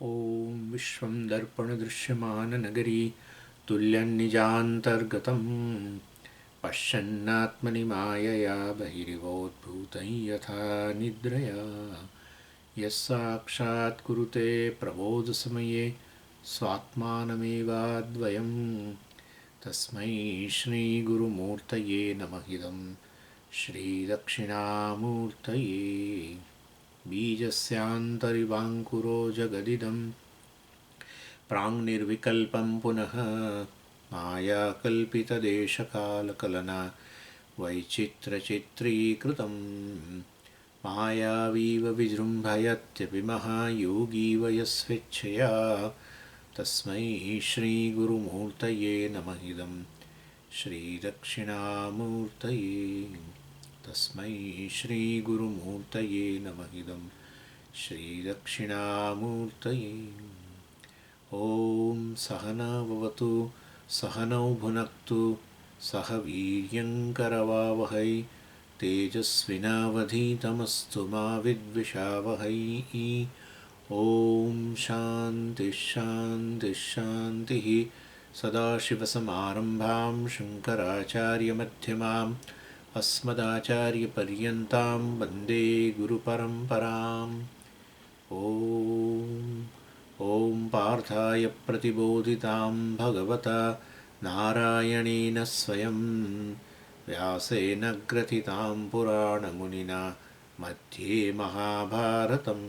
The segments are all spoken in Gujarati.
ॐ विश्वं दर्पणदृश्यमाननगरी तुल्यन्निजान्तर्गतं पश्यन्नात्मनि मायया बहिरिवोद्भूतं यथा निद्रया यः साक्षात् कुरुते प्रबोधसमये स्वात्मानमेवाद्वयं तस्मै श्रीगुरुमूर्तये नमः इदं श्रीदक्षिणामूर्तये बीजस्यान्तरिवाङ्कुरो जगदिदं प्राङ्निर्विकल्पं पुनः मायाकल्पितदेशकालकलना वैचित्रचित्रीकृतं मायावीव विजृम्भयत्यपि महायोगीव यस्वेच्छया तस्मै श्रीगुरुमूर्तये नमः इदं श्रीदक्षिणामूर्तये तस्मै श्रीगुरुमूर्तये नमः इदं श्रीदक्षिणामूर्तये ॐ सहना भवतु सहनौ भुनक्तु सह वीर्यङ्करवावहै तेजस्विनावधीतमस्तु मा विद्विषावहै ॐ शान्तिः शान्तिः शान्तिः सदाशिवसमारम्भां शङ्कराचार्यमध्यमाम् अस्मदाचार्यपर्यन्तां वन्दे गुरुपरम्पराम् ॐ पार्थाय प्रतिबोधितां भगवता नारायणेन स्वयं व्यासेन ग्रथितां पुराणमुनिना मध्ये महाभारतम्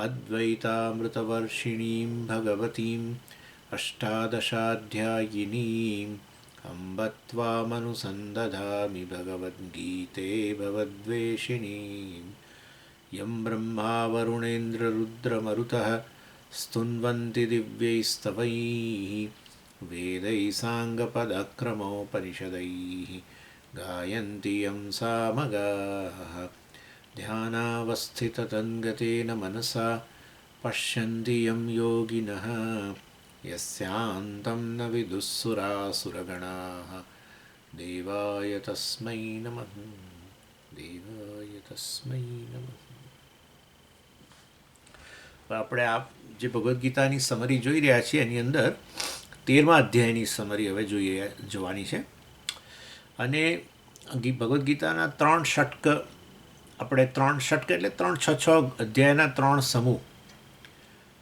अद्वैतामृतवर्षिणीं भगवतीम् अष्टादशाध्यायिनीम् अम्ब त्वामनुसन्दधामि भगवद्गीते भवद्वेषिणीं यं ब्रह्मा वरुणेन्द्ररुद्रमरुतः स्तुन्वन्ति दिव्यैस्तवैः वेदैः साङ्गपदक्रमोपनिषदैः गायन्ति यं सामगाः ध्यानावस्थिततन्गतेन मनसा पश्यन्ति यं योगिनः यस्यान्तं न विदुःसुरासुरगणाः देवाय तस्मै नमः देवाय तस्मै नमः. આપણે આ જે ભગવદ્ ગીતાની સમરી જોઈ રહ્યા છીએ એની અંદર 13મા અધ્યાયની સમરી હવે જોવાની છે. અને ભગવદ્ ગીતાના 3 ષટક આપણે 3 ષટક એટલે 3-6 અધ્યાયના 3 સમૂહ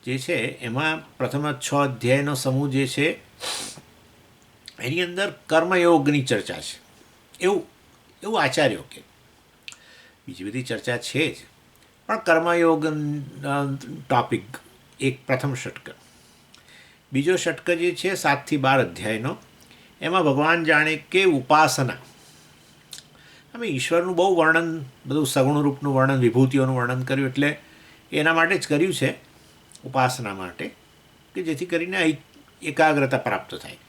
જે છે એમાં પ્રથમ 6 અધ્યાયનો સમૂહ જે છે એની અંદર કર્મયોગની ચર્ચા છે એવું આચાર્યો કે બીજી બધી ચર્ચા છે જ પણ કર્મયોગ ટોપિક એક પ્રથમ ષટક. બીજો ષટક જે છે 7થી 12 અધ્યાયનો એમાં ભગવાન જાણે કે ઉપાસના અમે ઈશ્વરનું બહુ વર્ણન બધું સગુણ રૂપનું વર્ણન વિભૂતિઓનું વર્ણન કર્યું એટલે એના માટે જ કર્યું છે ઉપાસના માટે કે જેથી કરીને એકાગ્રતા પ્રાપ્ત થાય.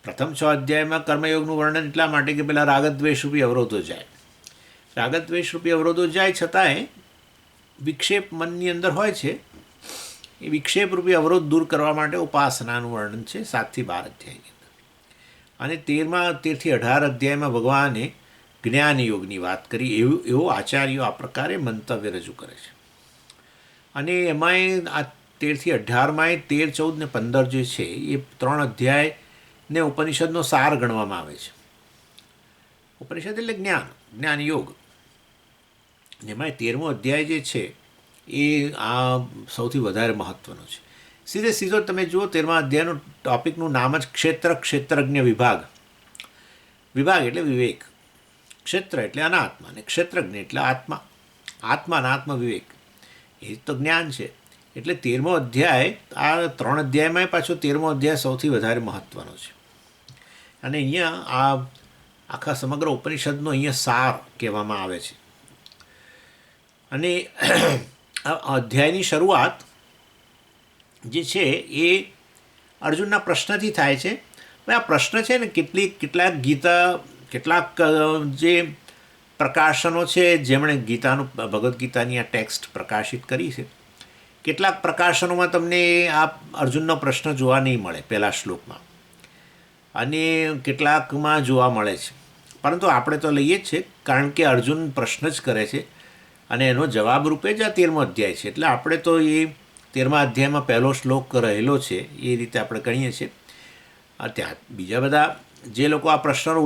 પ્રથમ 6 અધ્યાયમાં કર્મયોગનું વર્ણન એટલા માટે કે પેલા રાગદ્વેષરૂપી અવરોધો જાય. રાગદ્વેષરૂપી અવરોધો જાય છતાંય વિક્ષેપ મનની અંદર હોય છે એ વિક્ષેપરૂપી અવરોધ દૂર કરવા માટે ઉપાસનાનું વર્ણન છે 7થી 12 અધ્યાયની અંદર. અને 13થી 18 અધ્યાયમાં ભગવાને જ્ઞાનયોગની વાત કરી એવો આચાર્યો આ પ્રકારે મંતવ્ય રજૂ કરે છે. અને એમાંય આ 13થી 18માં 13, 14 ને 15 જે છે એ 3 અધ્યાયને ઉપનિષદનો સાર ગણવામાં આવે છે. ઉપનિષદ એટલે જ્ઞાનયોગ. એમાં 13મો અધ્યાય જે છે એ આ સૌથી વધારે મહત્ત્વનો છે. સીધો તમે જુઓ 13મા અધ્યાયનું ટૉપિકનું નામ જ ક્ષેત્રજ્ઞ વિભાગ એટલે વિવેક. ક્ષેત્ર એટલે અનાત્મા અને ક્ષેત્રજ્ઞ એટલે આત્મા. આત્મ વિવેક એ તો જ્ઞાન છે. એટલે 13મો અધ્યાય આ 3 અધ્યાયમાં પાછો 13મો અધ્યાય સૌથી વધારે મહત્ત્વનો છે. અને અહીંયા આ આખા સમગ્ર ઉપનિષદનો અહીંયા સાર કહેવામાં આવે છે. અને આ અધ્યાયની શરૂઆત જે છે એ અર્જુનના પ્રશ્નથી થાય છે. આ પ્રશ્ન છે ને કેટલાક જે પ્રકાશનો છે જેમણે ભગવદ્ ગીતાની આ ટેક્સ્ટ પ્રકાશિત કરી છે કેટલાક પ્રકાશનોમાં તમને આ અર્જુનનો પ્રશ્ન જોવા નહીં મળે પહેલા શ્લોકમાં અને કેટલાકમાં જોવા મળે છે. પરંતુ આપણે તો લઈએ જ છે કારણ કે અર્જુન પ્રશ્ન જ કરે છે અને એનો જવાબ રૂપે જ આ 13મો અધ્યાય છે. એટલે આપણે તો એ 13મા અધ્યાયમાં પહેલો શ્લોક રહેલો છે એ રીતે આપણે ગણીએ છીએ. ત્યાં બીજા બધા જે લોકો આ પ્રશ્નનો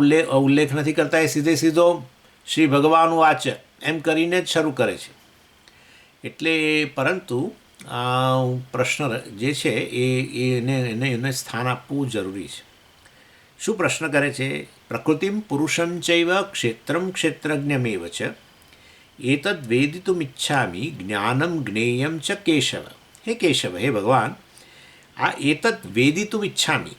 ઉલ્લેખ નથી કરતા એ સીધો શ્રી ભગવાન વાચ એમ કરીને જ શરૂ કરે છે. એટલે પરંતુ પ્રશ્ન જે છે એને સ્થાન આપવું જરૂરી છે. શું પ્રશ્ન કરે છે? પ્રકૃતિમ પુરુષમ ચૈવ ક્ષેત્રમ ક્ષેત્રજ્ઞમેવ ચ એતદ વેદિતુમ ઈચ્છામિ જ્ઞાનમ જ્ઞેયમ ચ કેશવ. હે કેશવ, હે ભગવાન, આ એતદ વેદિતુમ ઈચ્છામિ,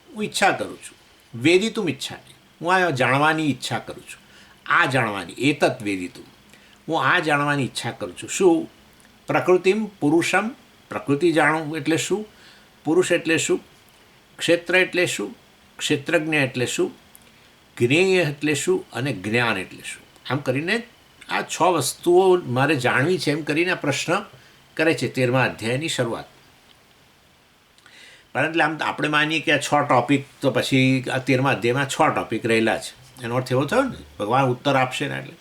હું ઈચ્છા કરું છું. વેદિતુમ ઈચ્છામિ, હું આ જાણવાની ઈચ્છા કરું છું. આ જાણવાની, એતદ વેદિતુમ, હું આ જાણવાની ઈચ્છા કરું છું. શું? પ્રકૃતિમ પુરુષમ, પ્રકૃતિ જાણવું એટલે શું? પુરુષ એટલે શું? ક્ષેત્ર એટલે શું? ક્ષેત્રજ્ઞ એટલે શું? જ્ઞેય એટલે શું? અને જ્ઞાન એટલે શું? આમ કરીને આ 6 વસ્તુઓ મારે જાણવી છે એમ કરીને આ પ્રશ્ન કરે છે 13મા અધ્યાયની શરૂઆત. પરંતુ આમ આપણે માનીએ કે આ 6 ટોપિક, તો પછી આ 13મા અધ્યાયમાં 6 ટોપિક રહેલા છે, એનો અર્થ એવો થયો ને ભગવાન ઉત્તર આપશે ને એટલે.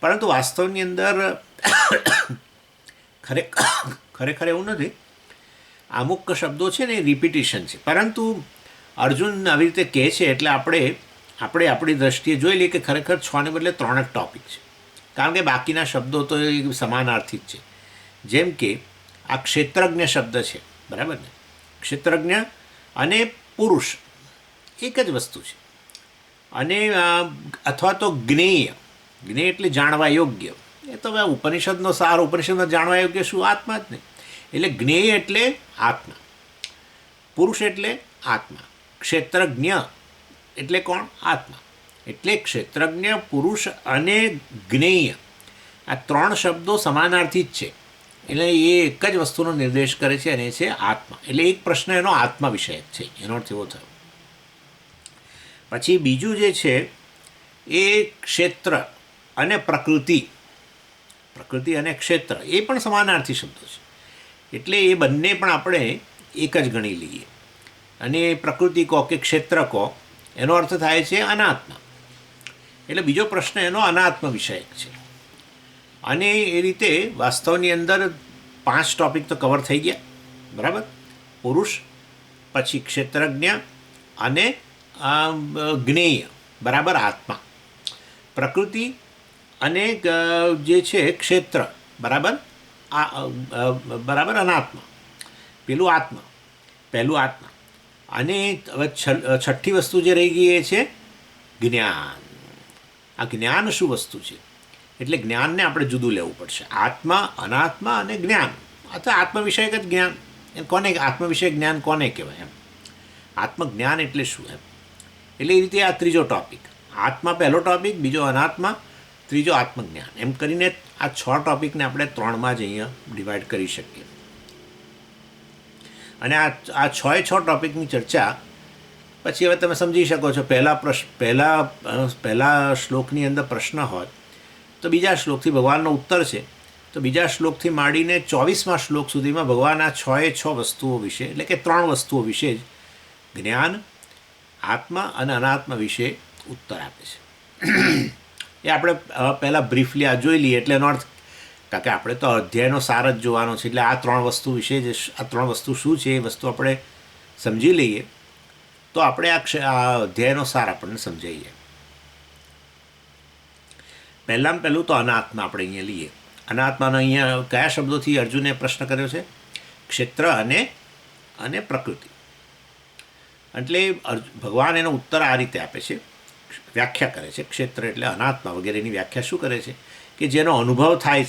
પરંતુ વાસ્તવની અંદર ખરેખર એવું નથી. અમુક શબ્દો છે ને એ રિપીટિશન છે, પરંતુ અર્જુન આવી રીતે કહે છે એટલે આપણે આપણી દૃષ્ટિએ જોઈ લઈએ કે ખરેખર 6ને બદલે 3 જ ટૉપિક છે. કારણ કે બાકીના શબ્દો તો એ સમાનાર્થી જ છે. જેમ કે આ ક્ષેત્રજ્ઞ શબ્દ છે, બરાબર ને? ક્ષેત્રજ્ઞ અને પુરુષ એક જ વસ્તુ છે. અને અથવા તો જ્ઞેય એટલે જાણવા યોગ્ય. એ તો હવે ઉપનિષદનો સાર, ઉપનિષદમાં જાણવા યોગ્ય શું? આત્મા જ નહીં. એટલે જ્ઞેય એટલે આત્મા, પુરુષ એટલે આત્મા, ક્ષેત્રજ્ઞ એટલે કોણ? આત્મા. એટલે ક્ષેત્રજ્ઞ, પુરુષ અને જ્ઞેય આ 3 શબ્દો સમાનાર્થી જ છે. એટલે એ એક જ વસ્તુનો નિર્દેશ કરે છે અને એ છે આત્મા. એટલે એક પ્રશ્ન એનો આત્મા વિષયક છે, એનો અર્થ એવો થયો. પછી બીજું જે છે એ ક્ષેત્ર અને પ્રકૃતિ અને ક્ષેત્ર એ પણ સમાનાર્થી શબ્દો છે. એટલે એ બંને પણ આપણે એક જ ગણી લઈએ. અને પ્રકૃતિ કહો કે ક્ષેત્ર કહો, એનો અર્થ થાય છે અનાત્મા. એટલે બીજો પ્રશ્ન એનો અનાત્મ વિષયક છે. અને એ રીતે વાસ્તવની અંદર 5 ટૉપિક તો કવર થઈ ગયા, બરાબર? પુરુષ, પછી ક્ષેત્રજ્ઞ અને જ્ઞેય, બરાબર, આત્મા. પ્રકૃતિ અને જે છે ક્ષેત્ર, બરાબર, અનાત્મા. પહેલું આત્મા. અને હવે 6ઠ્ઠી વસ્તુ જે રહી ગઈ એ છે જ્ઞાન. આ જ્ઞાન શું વસ્તુ છે? એટલે જ્ઞાનને આપણે જુદું લેવું પડશે. આત્મા, અનાત્મા અને જ્ઞાન, અથવા આત્મવિષયક જ જ્ઞાન. કોને આત્મવિષયક જ્ઞાન કોને કહેવાય? એમ આત્મજ્ઞાન એટલે શું? એમ એટલે એ રીતે આ ત્રીજો ટૉપિક. આત્મા પહેલો ટૉપિક, બીજો અનાત્મા, ત્રીજો આત્મજ્ઞાન. એમ કરીને આ 6 ટૉપિકને આપણે 3માં જ અહીંયા ડિવાઈડ કરી શકીએ. અને આ 6 ટૉપિકની ચર્ચા પછી હવે તમે સમજી શકો છો. પહેલા શ્લોકની અંદર પ્રશ્ન હોય તો બીજા શ્લોકથી ભગવાનનો ઉત્તર છે, તો બીજા શ્લોકથી માંડીને 24મા શ્લોક સુધીમાં ભગવાન આ 6 વસ્તુઓ વિશે, એટલે કે 3 વસ્તુઓ વિશે જ જ્ઞાન, આત્મા અને અનાત્મા વિશે ઉત્તર આપે છે. એ આપણે પહેલાં બ્રીફલી આ જોઈ લઈએ. એટલે એનો અર્થ, કારણ કે આપણે તો અધ્યાયનો સાર જ જોવાનો છે, એટલે આ 3 વસ્તુ વિશે જ, આ 3 વસ્તુ શું છે એ વસ્તુ આપણે સમજી લઈએ તો આપણે આ અધ્યાયનો સાર આપણને સમજાઈ જાય. પહેલું તો અનાત્મા આપણે અહીંયા લઈએ. અનાત્માનો અહીંયા કયા શબ્દોથી અર્જુને પ્રશ્ન કર્યો છે? ક્ષેત્ર અને પ્રકૃતિ. એટલે ભગવાન એનો ઉત્તર આ રીતે આપે છે, વ્યાખ્યા કરે છે. ક્ષેત્ર એટલે અનાત્મા વગેરેની વ્યાખ્યા શું કરે છે? કે જેનો અનુભવ થાય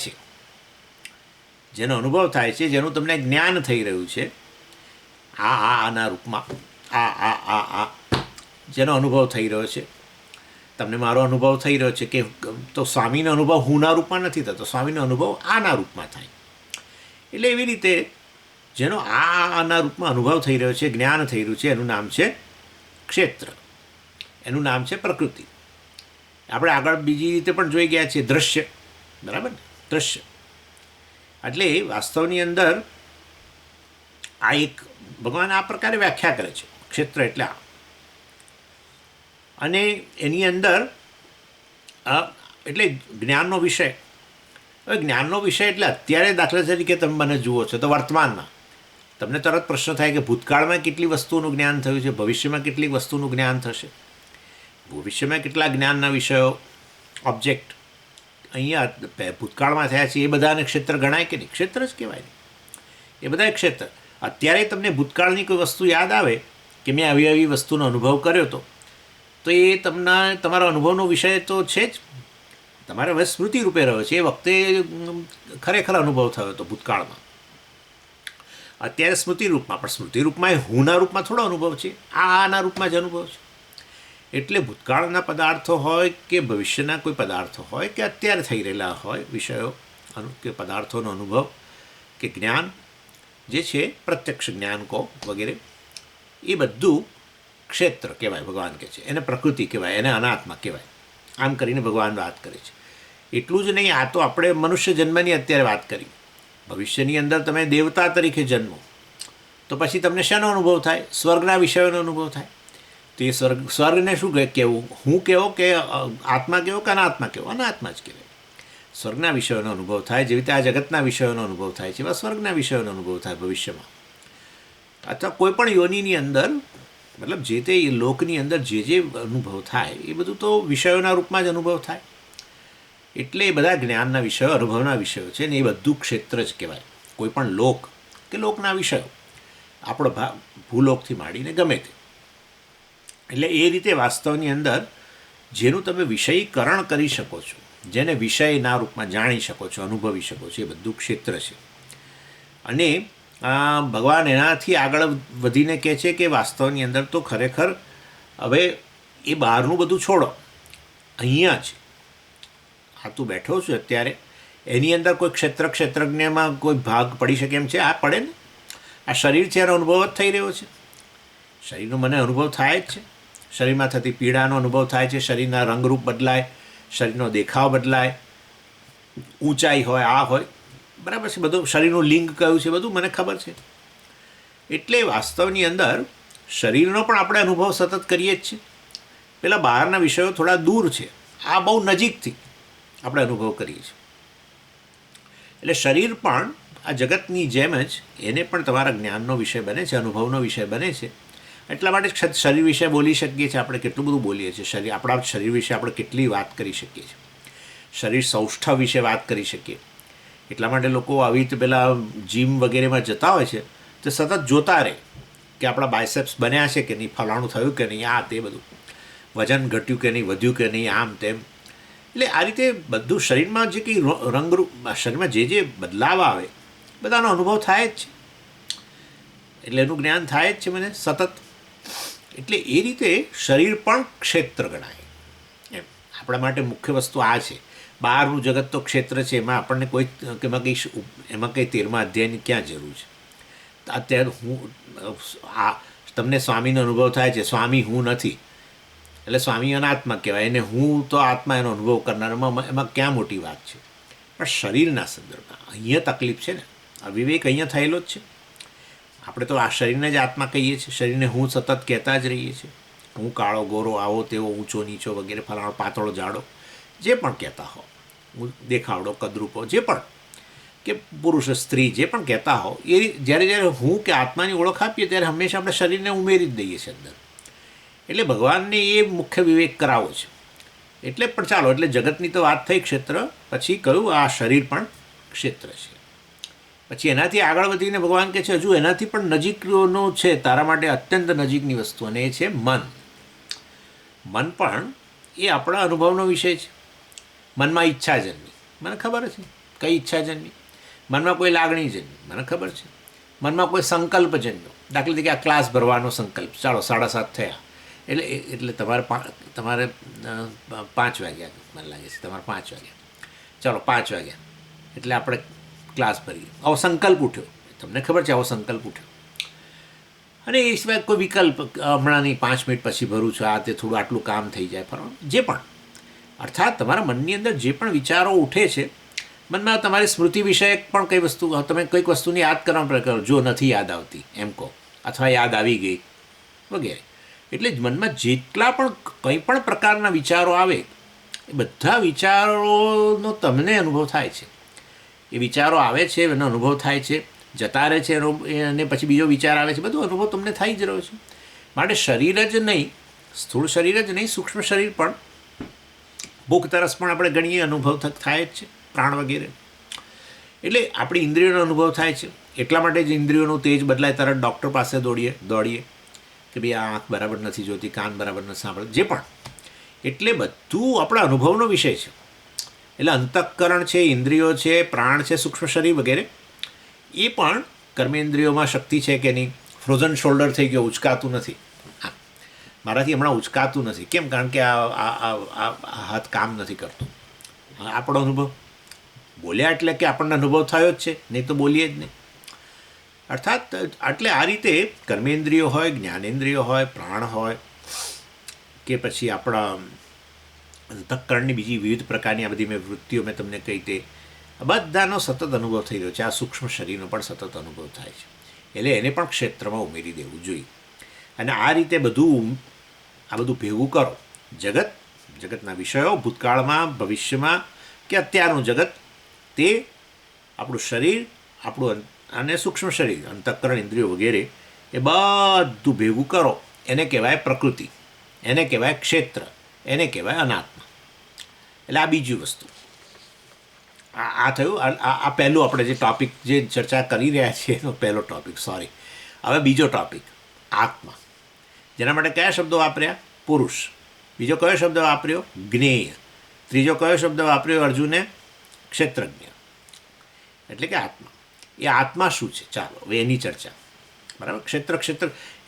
છે, જેનું તમને જ્ઞાન થઈ રહ્યું છે, આના રૂપમાં, જેનો અનુભવ થઈ રહ્યો છે. તમને મારો અનુભવ થઈ રહ્યો છે કે તો સ્વામીનો અનુભવ હુંના રૂપમાં નથી થતો, સ્વામીનો અનુભવ આના રૂપમાં થાય. એટલે એવી રીતે જેનો આના રૂપમાં અનુભવ થઈ રહ્યો છે, જ્ઞાન થઈ રહ્યું છે, એનું નામ છે ક્ષેત્ર, એનું નામ છે પ્રકૃતિ. આપણે આગળ બીજી રીતે પણ જોઈ ગયા છીએ, દ્રશ્ય, બરાબર ને? દ્રશ્ય એટલે વાસ્તવની અંદર આ એક ભગવાન આ પ્રકારે વ્યાખ્યા કરે છે. ક્ષેત્ર એટલે આ, અને એની અંદર એટલે જ્ઞાનનો વિષય હવે જ્ઞાનનો વિષય એટલે અત્યારે દાખલા તરીકે તમે મને જુઓ છો તો વર્તમાનમાં તમને તરત પ્રશ્ન થાય કે ભૂતકાળમાં કેટલી વસ્તુનું જ્ઞાન થયું છે, ભવિષ્યમાં કેટલી વસ્તુનું જ્ઞાન થશે, ભવિષ્યમાં કેટલા જ્ઞાનના વિષયો ઓબ્જેક્ટ અહીંયા ભૂતકાળમાં થયા છે એ બધાને ક્ષેત્ર ગણાય કે નહીં? ક્ષેત્ર જ કહેવાય ને, એ બધા ક્ષેત્ર. અત્યારે તમને ભૂતકાળની કોઈ વસ્તુ યાદ આવે કે મેં આવી આવી વસ્તુનો અનુભવ કર્યો હતો, તો એ તમને તમારો અનુભવનો વિષય તો છે જ, તમારે હવે સ્મૃતિ રૂપે રહ્યો છે. એ વખતે ખરેખર અનુભવ થયો હતો ભૂતકાળમાં, અત્યારે સ્મૃતિ રૂપમાં. પણ સ્મૃતિ રૂપમાં એ હુંના રૂપમાં થોડો અનુભવ છે, આના રૂપમાં જ અનુભવ છે. એટલે ભૂતકાળના પદાર્થો હોય કે ભવિષ્યના કોઈ પદાર્થો હોય કે અત્યારે થઈ રહેલા હોય વિષયો કે પદાર્થોનો અનુભવ કે જ્ઞાન જે છે, પ્રત્યક્ષ જ્ઞાન કહો વગેરે, એ બધું ક્ષેત્ર કહેવાય. ભગવાન કહે છે એને પ્રકૃતિ કહેવાય, એને અનાત્મા કહેવાય. આમ કરીને ભગવાન વાત કરે છે. એટલું જ નહીં, આ તો આપણે મનુષ્ય જન્મની અત્યારે વાત કરી. ભવિષ્યની અંદર તમે દેવતા તરીકે જન્મો તો પછી તમને શાનો અનુભવ થાય? સ્વર્ગના વિષયોનો અનુભવ થાય. તો એ સ્વર્ગને શું કહેવું? હું કહેવો કે આત્મા કહેવો કે અનાત્મા કહેવો? અનાત્મા જ કહેવાય. સ્વર્ગના વિષયોનો અનુભવ થાય. જેવી રીતે આ જગતના વિષયોનો અનુભવ થાય છે, એવા સ્વર્ગના વિષયોનો અનુભવ થાય ભવિષ્યમાં. અથવા કોઈ પણ યોનિની અંદર, મતલબ જે તે લોકની અંદર જે જે અનુભવ થાય એ બધું તો વિષયોના રૂપમાં જ અનુભવ થાય. એટલે એ બધા જ્ઞાનના વિષયો, અનુભવના વિષયો છે ને, એ બધું ક્ષેત્ર જ કહેવાય. કોઈ પણ લોક કે લોકના વિષયો, આપણો ભૂલોકથી માંડીને ગમે તે. એટલે એ રીતે વાસ્તવની અંદર જેનું તમે વિષયીકરણ કરી શકો છો, જેને વિષયના રૂપમાં જાણી શકો છો, અનુભવી શકો છો, એ બધું ક્ષેત્ર છે. અને ભગવાન એનાથી આગળ વધીને કહે છે કે વાસ્તવની અંદર તો ખરેખર હવે એ બહારનું બધું છોડો, અહીંયા જ આ તું બેઠો છું અત્યારે, એની અંદર કોઈ ક્ષેત્રજ્ઞમાં કોઈ ભાગ પડી શકે એમ છે? આ પડે ને. આ શરીર છે એનો અનુભવ જ થઈ રહ્યો છે. શરીરનો મને અનુભવ થાય જ છે. શરીરમાં થતી પીડાનો અનુભવ થાય છે. શરીરના રંગરૂપ બદલાય, શરીરનો દેખાવ બદલાય, ઊંચાઈ હોય, આ હોય, બરાબર છે. બધું શરીરનું લિંગ કયું છે બધું મને ખબર છે. એટલે વાસ્તવની અંદર શરીરનો પણ આપણે અનુભવ સતત કરીએ જ છીએ. પેલા બહારના વિષયો થોડા દૂર છે, આ બહુ નજીકથી આપણે અનુભવ કરીએ છીએ. એટલે શરીર પણ આ જગતની જેમ જ એને પણ તમારા જ્ઞાનનો વિષય બને છે, અનુભવનો વિષય બને છે. એટલા માટે શરીર વિશે બોલી શકીએ છીએ આપણે, કેટલું બધું બોલીએ છીએ. આપણા શરીર વિશે આપણે કેટલી વાત કરી શકીએ છીએ. શરીર સૌષ્ઠવ વિશે વાત કરી શકીએ. એટલા માટે લોકો આવી રીતે પેલા જીમ વગેરેમાં જતા હોય છે તો સતત જોતા રહે કે આપણા બાયસેપ્સ બન્યા છે કે નહીં, ફલાણું થયું કે નહીં, આ તે બધું વજન ઘટ્યું કે નહીં, વધ્યું કે નહીં, આમ તેમ. એટલે આ રીતે બધું શરીરમાં જે કંઈ રંગરૂપ, શરીરમાં જે જે બદલાવ આવે બધાનો અનુભવ થાય જ છે. એટલે એનું જ્ઞાન થાય જ છે મને સતત. એટલે એ રીતે શરીર પણ ક્ષેત્ર ગણાય એમ. આપણા માટે મુખ્ય વસ્તુ આ છે. બહારનું જગત તો ક્ષેત્ર છે, એમાં આપણને કોઈ એમાં કંઈ 13મા અધ્યાયની ક્યાં જરૂર છે? અત્યારે તમને સ્વામીનો અનુભવ થાય છે, સ્વામી હું નથી, એટલે સ્વામી અનાત્મા કહેવાય, અને હું તો આત્મા એનો અનુભવ કરનારમાં એમાં ક્યાં મોટી વાત છે? પણ શરીરના સંદર્ભમાં અહીંયા તકલીફ છે ને. આ વિવેક અહીંયા થયેલો જ છે. આપણે તો આ શરીરને જ આત્મા કહીએ છીએ. શરીરને હું સતત કહેતા જ રહીએ છીએ. હું કાળો ગોરો, આવો તેવો, ઊંચો નીચો વગેરે, ફલાણો પાતળો જાડો, જે પણ કહેતા હો, હું દેખાવડો કદરૂપો, જે પણ, કે પુરુષ સ્ત્રી, જે પણ કહેતા હો, એ જ્યારે હું કે આત્માની ઓળખ આપીએ ત્યારે હંમેશા આપણે શરીરને ઉમેરી જ દઈએ છીએ અંદર. એટલે ભગવાનને એ મુખ્ય વિવેક કરાવો છે. એટલે પણ ચાલો, એટલે જગતની તો વાત થઈ ક્ષેત્ર, પછી કહ્યું આ શરીર પણ ક્ષેત્ર છે. પછી એનાથી આગળ વધીને ભગવાન કહે છે હજુ એનાથી પણ નજીકનો છે તારા માટે, અત્યંત નજીકની વસ્તુ, અને એ છે મન. મન પણ એ આપણા અનુભવનો વિષય છે. મનમાં ઈચ્છા જન્મી, મને ખબર છે કઈ ઈચ્છા જન્મી. મનમાં કોઈ લાગણી જન્મી, મને ખબર છે. મનમાં કોઈ સંકલ્પ જન્મ્યો, દાખલા તરીકે આ ક્લાસ ભરવાનો સંકલ્પ, ચાલો 7:30 થયા એટલે તમારે 5 વાગ્યા, મને લાગે છે તમારે 5 વાગ્યા, ચાલો 5 વાગ્યા એટલે આપણે ક્લાસ ભરીએ. આવો સંકલ્પ ઉઠ્યો, તમને ખબર છે આવો સંકલ્પ ઉઠ્યો. અને એ સિવાય કોઈ વિકલ્પ, હમણાં નહીં 5 મિનિટ પછી ભરું છું, આ તે થોડું આટલું કામ થઈ જાય, ફરવાનું, જે પણ. અર્થાત તમારા મનની અંદર જે પણ વિચારો ઉઠે છે, મનમાં તમારી સ્મૃતિ વિષયક પણ કઈ વસ્તુ, તમે કંઈક વસ્તુને યાદ કરવાનો પ્રયત્ન કરો, જો નથી યાદ આવતી એમ કહો, અથવા યાદ આવી ગઈ વગેરે. એટલે જ મનમાં જેટલા પણ કંઈ પણ પ્રકારના વિચારો આવે એ બધા વિચારોનો તમને અનુભવ થાય છે. એ વિચારો આવે છે, એનો અનુભવ થાય છે, જતા રહે છે, અને પછી બીજો વિચાર આવે છે, બધો અનુભવ તમને થઈ જ રહ્યો છે. માટે શરીર જ નહીં, સ્થૂળ શરીર જ નહીં, સૂક્ષ્મ શરીર પણ, ભૂખ તરસ પણ આપણે ગણીએ અનુભવ થાય જ છે, પ્રાણ વગેરે. એટલે આપણી ઇન્દ્રિયોનો અનુભવ થાય છે. એટલા માટે જ ઇન્દ્રિયોનું તેજ બદલાય, તરત ડૉક્ટર પાસે દોડીએ કે ભાઈ આ આંખ બરાબર નથી જોતી, કાન બરાબર નથી સાંભળે, જે પણ. એટલે બધું આપણા અનુભવનો વિષય છે. એટલે અંતઃકરણ છે, ઇન્દ્રિયો છે, પ્રાણ છે, સૂક્ષ્મ શરીર વગેરે, એ પણ કર્મેન્દ્રિયોમાં શક્તિ છે કે નહીં. ફ્રોઝન શોલ્ડર થઈ ગયો, ઉચકાતું નથી. મારાથી હમણાં ઉચકાતું નથી. કેમ? કારણ કે આ હાથ કામ નથી કરતો. આપણો અનુભવ બોલ્યા એટલે કે આપણને અનુભવ થયો જ છે, નહીં તો બોલીએ જ નહીં. અર્થાત એટલે આ રીતે કર્મેન્દ્રિયો હોય, જ્ઞાનેન્દ્રિયો હોય, પ્રાણ હોય, કે પછી આપણા અંતઃકરણની બીજી વિવિધ પ્રકારની આ બધી મેં વૃત્તિઓ મેં તમને કહી, તે બધાનો સતત અનુભવ થઈ રહ્યો છે. આ સૂક્ષ્મ શરીરનો પણ સતત અનુભવ થાય છે. એટલે એને પણ ક્ષેત્રમાં ઉમેરી દેવું જોઈએ. અને આ રીતે આ બધું ભેગું કરો. જગતના વિષયો, ભૂતકાળમાં, ભવિષ્યમાં કે અત્યારનું જગત, તે આપણું શરીર, આપણું અને સૂક્ષ્મ શરીર, અંતઃકરણ, ઇન્દ્રિયો વગેરે, એ બધું ભેગું કરો. એને કહેવાય પ્રકૃતિ, એને કહેવાય ક્ષેત્ર, એને કહેવાય અનાત્મા. એટલે આ બીજી વસ્તુ. આ થયું. આ પહેલું આપણે જે ટૉપિક જે ચર્ચા કરી રહ્યા છીએ એનો પહેલો ટૉપિક. સોરી. હવે બીજો ટૉપિક, આત્મા. જેના માટે કયા શબ્દો વાપર્યા? પુરુષ. બીજો કયો શબ્દ વાપર્યો? જ્ઞેય. ત્રીજો કયો શબ્દ વાપર્યો અર્જુને? ક્ષેત્રજ્ઞ. એટલે કે આત્મા. એ આત્મા શું છે? ચાલો હવે એની ચર્ચા. બરાબર. ક્ષેત્ર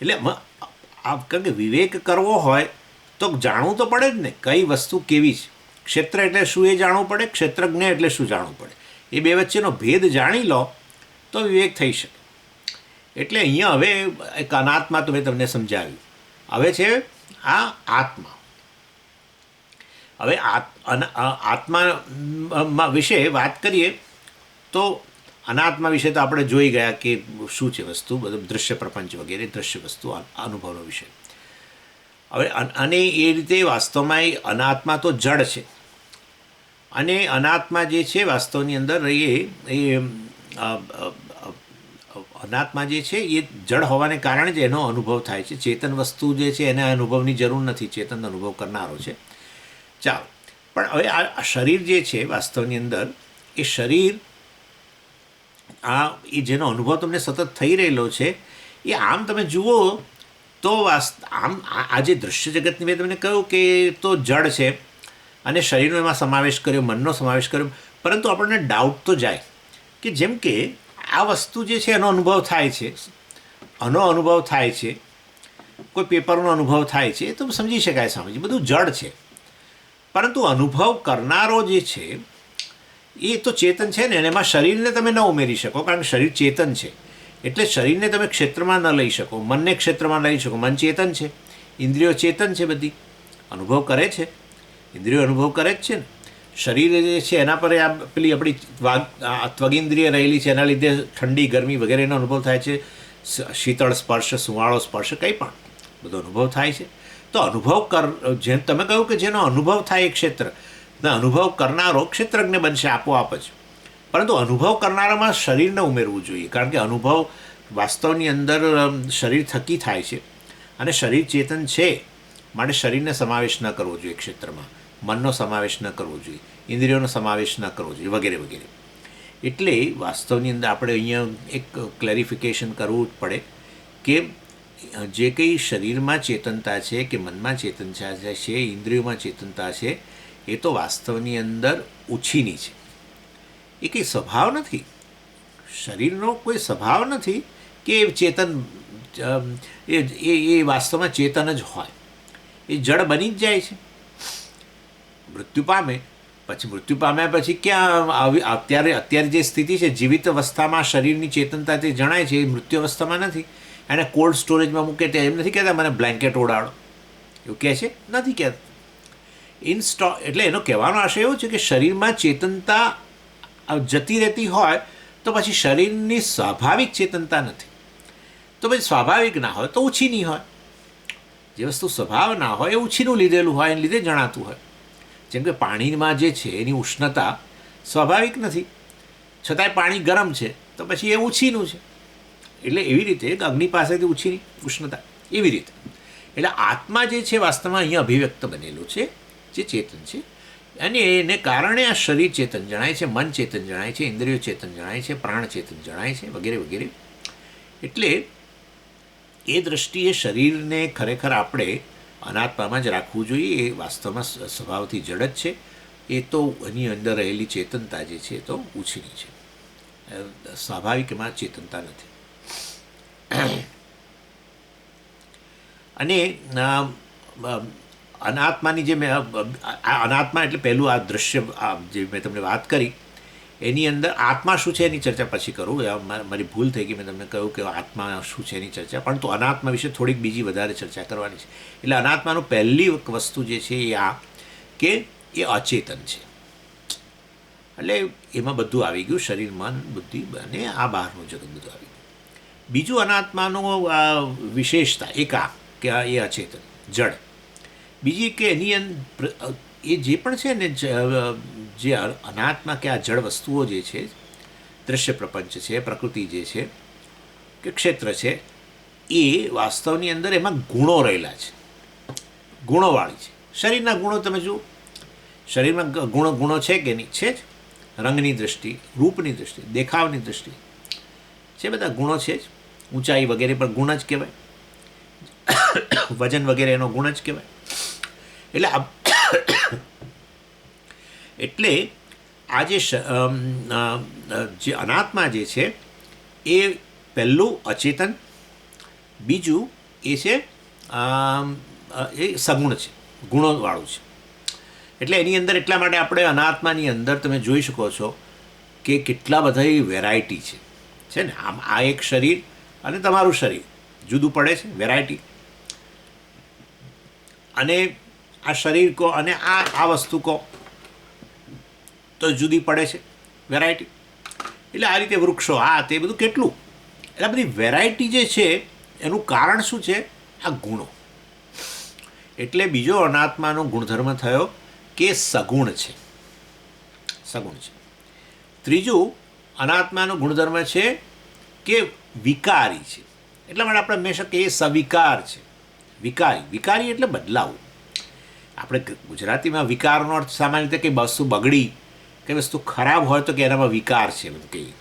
એટલે કારણ કે વિવેક કરવો હોય તો જાણવું તો પડે જ ને, કઈ વસ્તુ કેવી છે. ક્ષેત્ર એટલે શું એ જાણવું પડે, ક્ષેત્રજ્ઞ એટલે શું જાણવું પડે. એ બે વચ્ચેનો ભેદ જાણી લો તો વિવેક થઈ શકે. એટલે અહીંયા હવે એક અનાત્મા તો મેં તમને સમજાવ્યું. હવે છે આ આત્મા. હવે આત્મા વિશે વાત કરીએ તો અનાત્મા વિશે તો આપણે જોઈ ગયા કે શું છે વસ્તુ, બધું દૃશ્ય પ્રપંચ વગેરે, દૃશ્ય વસ્તુ, અનુભવનો વિષય. હવે અને એ રીતે વાસ્તવમાં એ અનાત્મા તો જડ છે. અને અનાત્મા જે છે વાસ્તવની અંદર અનાત્મા જે છે એ જડ હોવાને કારણે જ એનો અનુભવ થાય છે. ચેતન વસ્તુ જે છે એને અનુભવની જરૂર નથી, ચેતન અનુભવ કરનારો છે. ચાલો. પણ હવે આ શરીર જે છે વાસ્તવની અંદર, એ શરીર એ જેનો અનુભવ તમને સતત થઈ રહેલો છે, એ આમ તમે જુઓ તો આમ આ જે દૃશ્ય જગતની મેં તમને કહ્યું કે તો જડ છે અને શરીરનો એમાં સમાવેશ કર્યો, મનનો સમાવેશ કર્યો. પરંતુ આપણને ડાઉટ તો જાય કે જેમ કે આ વસ્તુ જે છે એનો અનુભવ થાય છે, કોઈ પેપરનો અનુભવ થાય છે, તો સમજી શકાય, સમજી, બધું જડ છે. પરંતુ અનુભવ કરનારો જે છે એ તો ચેતન છે ને, એમાં શરીરને તમે ન ઉમેરી શકો, કારણ કે શરીર ચેતન છે. એટલે શરીરને તમે ક્ષેત્રમાં ન લઈ શકો, મનને ક્ષેત્રમાં લઈ શકો. મન ચેતન છે, ઇન્દ્રિયો ચેતન છે, બધી અનુભવ કરે છે, ઇન્દ્રિયો અનુભવ કરે જ છે ને. શરીર જે છે એના પર પેલી આપણી ત્વગિન્દ્રિય રહેલી છે, એના લીધે ઠંડી, ગરમી વગેરેનો અનુભવ થાય છે. શીતળ સ્પર્શ, સુવાળો સ્પર્શ, કંઈ પણ બધો અનુભવ થાય છે. તો જેમ તમે કહ્યું કે જેનો અનુભવ થાય એ ક્ષેત્ર, અનુભવ કરનારો ક્ષેત્રજ્ઞ બનશે આપોઆપ જ. પરંતુ અનુભવ કરનારામાં શરીરને ઉમેરવું જોઈએ, કારણ કે અનુભવ વાસ્તવની અંદર શરીર થકી થાય છે. અને શરીર ચેતન છે, માટે શરીરને સમાવેશ ન કરવો જોઈએ ક્ષેત્રમાં, મનનો સમાવેશ ન કરવો જોઈએ, ઇન્દ્રિયોનો સમાવેશ ન કરવો જોઈએ, વગેરે વગેરે. એટલે વાસ્તવની અંદર આપણે અહીંયા એક ક્લેરિફિકેશન કરવું જ પડે કે જે કંઈ શરીરમાં ચેતનતા છે કે મનમાં ચેતનતા છે, ઇન્દ્રિયોમાં ચેતનતા છે, એ તો વાસ્તવની અંદર ઉછીની છે. એ કંઈ સ્વભાવ નથી, શરીરનો કોઈ સ્વભાવ નથી કે ચેતન એ વાસ્તવમાં ચેતન જ હોય. એ જડ બની જ જાય છે. મૃત્યુ પામ્યા પછી ક્યાં અત્યારે જે સ્થિતિ છે, જીવિત અવસ્થામાં શરીરની ચેતનતા તે જણાય છે, એ મૃત્યુ અવસ્થામાં નથી. એને કોલ્ડ સ્ટોરેજમાં મૂકે તે એમ નથી કહેતા મને બ્લેન્કેટ ઓડાડો, એવું કહે છે? નથી કહેતા. એટલે એનો કહેવાનો આશય એવો છે કે શરીરમાં ચેતનતા જતી રહેતી હોય તો પછી શરીરની સ્વાભાવિક ચેતનતા નથી. તો પછી સ્વાભાવિક ના હોય તો ઓછીની હોય. જે વસ્તુ સ્વભાવ ના હોય એ ઓછીનું લીધેલું હોય, એને લીધે જણાતું હોય. જેમ કે પાણીમાં જે છે એની ઉષ્ણતા સ્વાભાવિક નથી, છતાંય પાણી ગરમ છે તો પછી એ ઉછીનું છે. એટલે એવી રીતે અગ્નિ પાસેથી ઉછીની ઉષ્ણતા એવી રીતે. એટલે આત્મા જે છે વાસ્તવમાં અહીંયા અભિવ્યક્ત બનેલું છે, જે ચેતન છે, અને એને કારણે આ શરીર ચેતન જણાય છે, મન ચેતન જણાય છે, ઇન્દ્રિયો ચેતન જણાય છે, પ્રાણ ચેતન જણાય છે, વગેરે વગેરે. એટલે એ દૃષ્ટિએ શરીરને ખરેખર આપણે અનાત્મામાં જ રાખવું જોઈએ. એ વાસ્તવમાં સ્વભાવથી જડ જ છે. એ તો એની અંદર રહેલી ચેતનતા જે છે એ તો ઉછીની છે, સ્વાભાવિક એમાં ચેતનતા નથી. અને અનાત્માની જે મેં અનાત્મા એટલે પહેલું આ દૃશ્ય જે મેં તમને વાત કરી એની અંદર આત્મા શું છે એની ચર્ચા પછી કરું. મારી ભૂલ થઈ ગઈ, મેં તમને કહ્યું કે આત્મા શું છે એની ચર્ચા, પરંતુ અનાત્મા વિશે થોડીક બીજી વધારે ચર્ચા કરવાની છે. એટલે અનાત્માનું પહેલી વસ્તુ જે છે એ આ કે એ અચેતન છે. એટલે એમાં બધું આવી ગયું, શરીર, મન, બુદ્ધિ અને આ બહારનું જગત બધું આવી ગયું. બીજું અનાત્માનું વિશેષતા એક આ કે એ અચેતન જડ. બીજી કે એની અંદર એ જે પણ છે ને જે અનાત્મા કે આ જળ વસ્તુઓ જે છે, દૃશ્ય પ્રપંચ છે, પ્રકૃતિ જે છે કે ક્ષેત્ર છે, એ વાસ્તવની અંદર એમાં ગુણો રહેલા છે, ગુણોવાળી છે. શરીરના ગુણો તમે જુઓ, શરીરમાં ગુણો છે કે નહીં? છે જ. રંગની દૃષ્ટિ, રૂપની દૃષ્ટિ, દેખાવની દૃષ્ટિ છે, બધા ગુણો છે જ. ઊંચાઈ વગેરે પણ ગુણ જ કહેવાય, વજન વગેરે એનો ગુણ જ કહેવાય. એટલે આ જે અનાત્મા જે છે એ પહેલું અચેતન, બીજું એ છે એ સગુણ છે, ગુણોવાળું છે. એટલે એની અંદર એટલા માટે આપણે અનાત્માની અંદર તમે જોઈ શકો છો કે કેટલા બધા વેરાયટી છે ને. આમ આ એક શરીર અને તમારું શરીર જુદું પડે છે, વેરાયટી. અને આ શરીર કહો અને આ વસ્તુ કહો તો જુદી પડે છે, વેરાયટી. એટલે આ રીતે વૃક્ષો, આ તે બધું કેટલું, એટલે બધી વેરાયટી જે છે એનું કારણ શું છે? આ ગુણો. એટલે બીજો અનાત્માનો ગુણધર્મ થયો કે સગુણ છે, સગુણ છે. ત્રીજું અનાત્માનો ગુણધર્મ છે કે વિકારી છે. એટલા માટે આપણે હંમેશા કહીએ સવિકાર છે, વિકારી. વિકારી એટલે બદલાવું. આપણે ગુજરાતીમાં વિકારનો અર્થ સામાન્ય રીતે કે વસ્તુ બગડી, કે વસ્તુ ખરાબ હોય તો કે એનામાં વિકાર છે એમ કહીએ.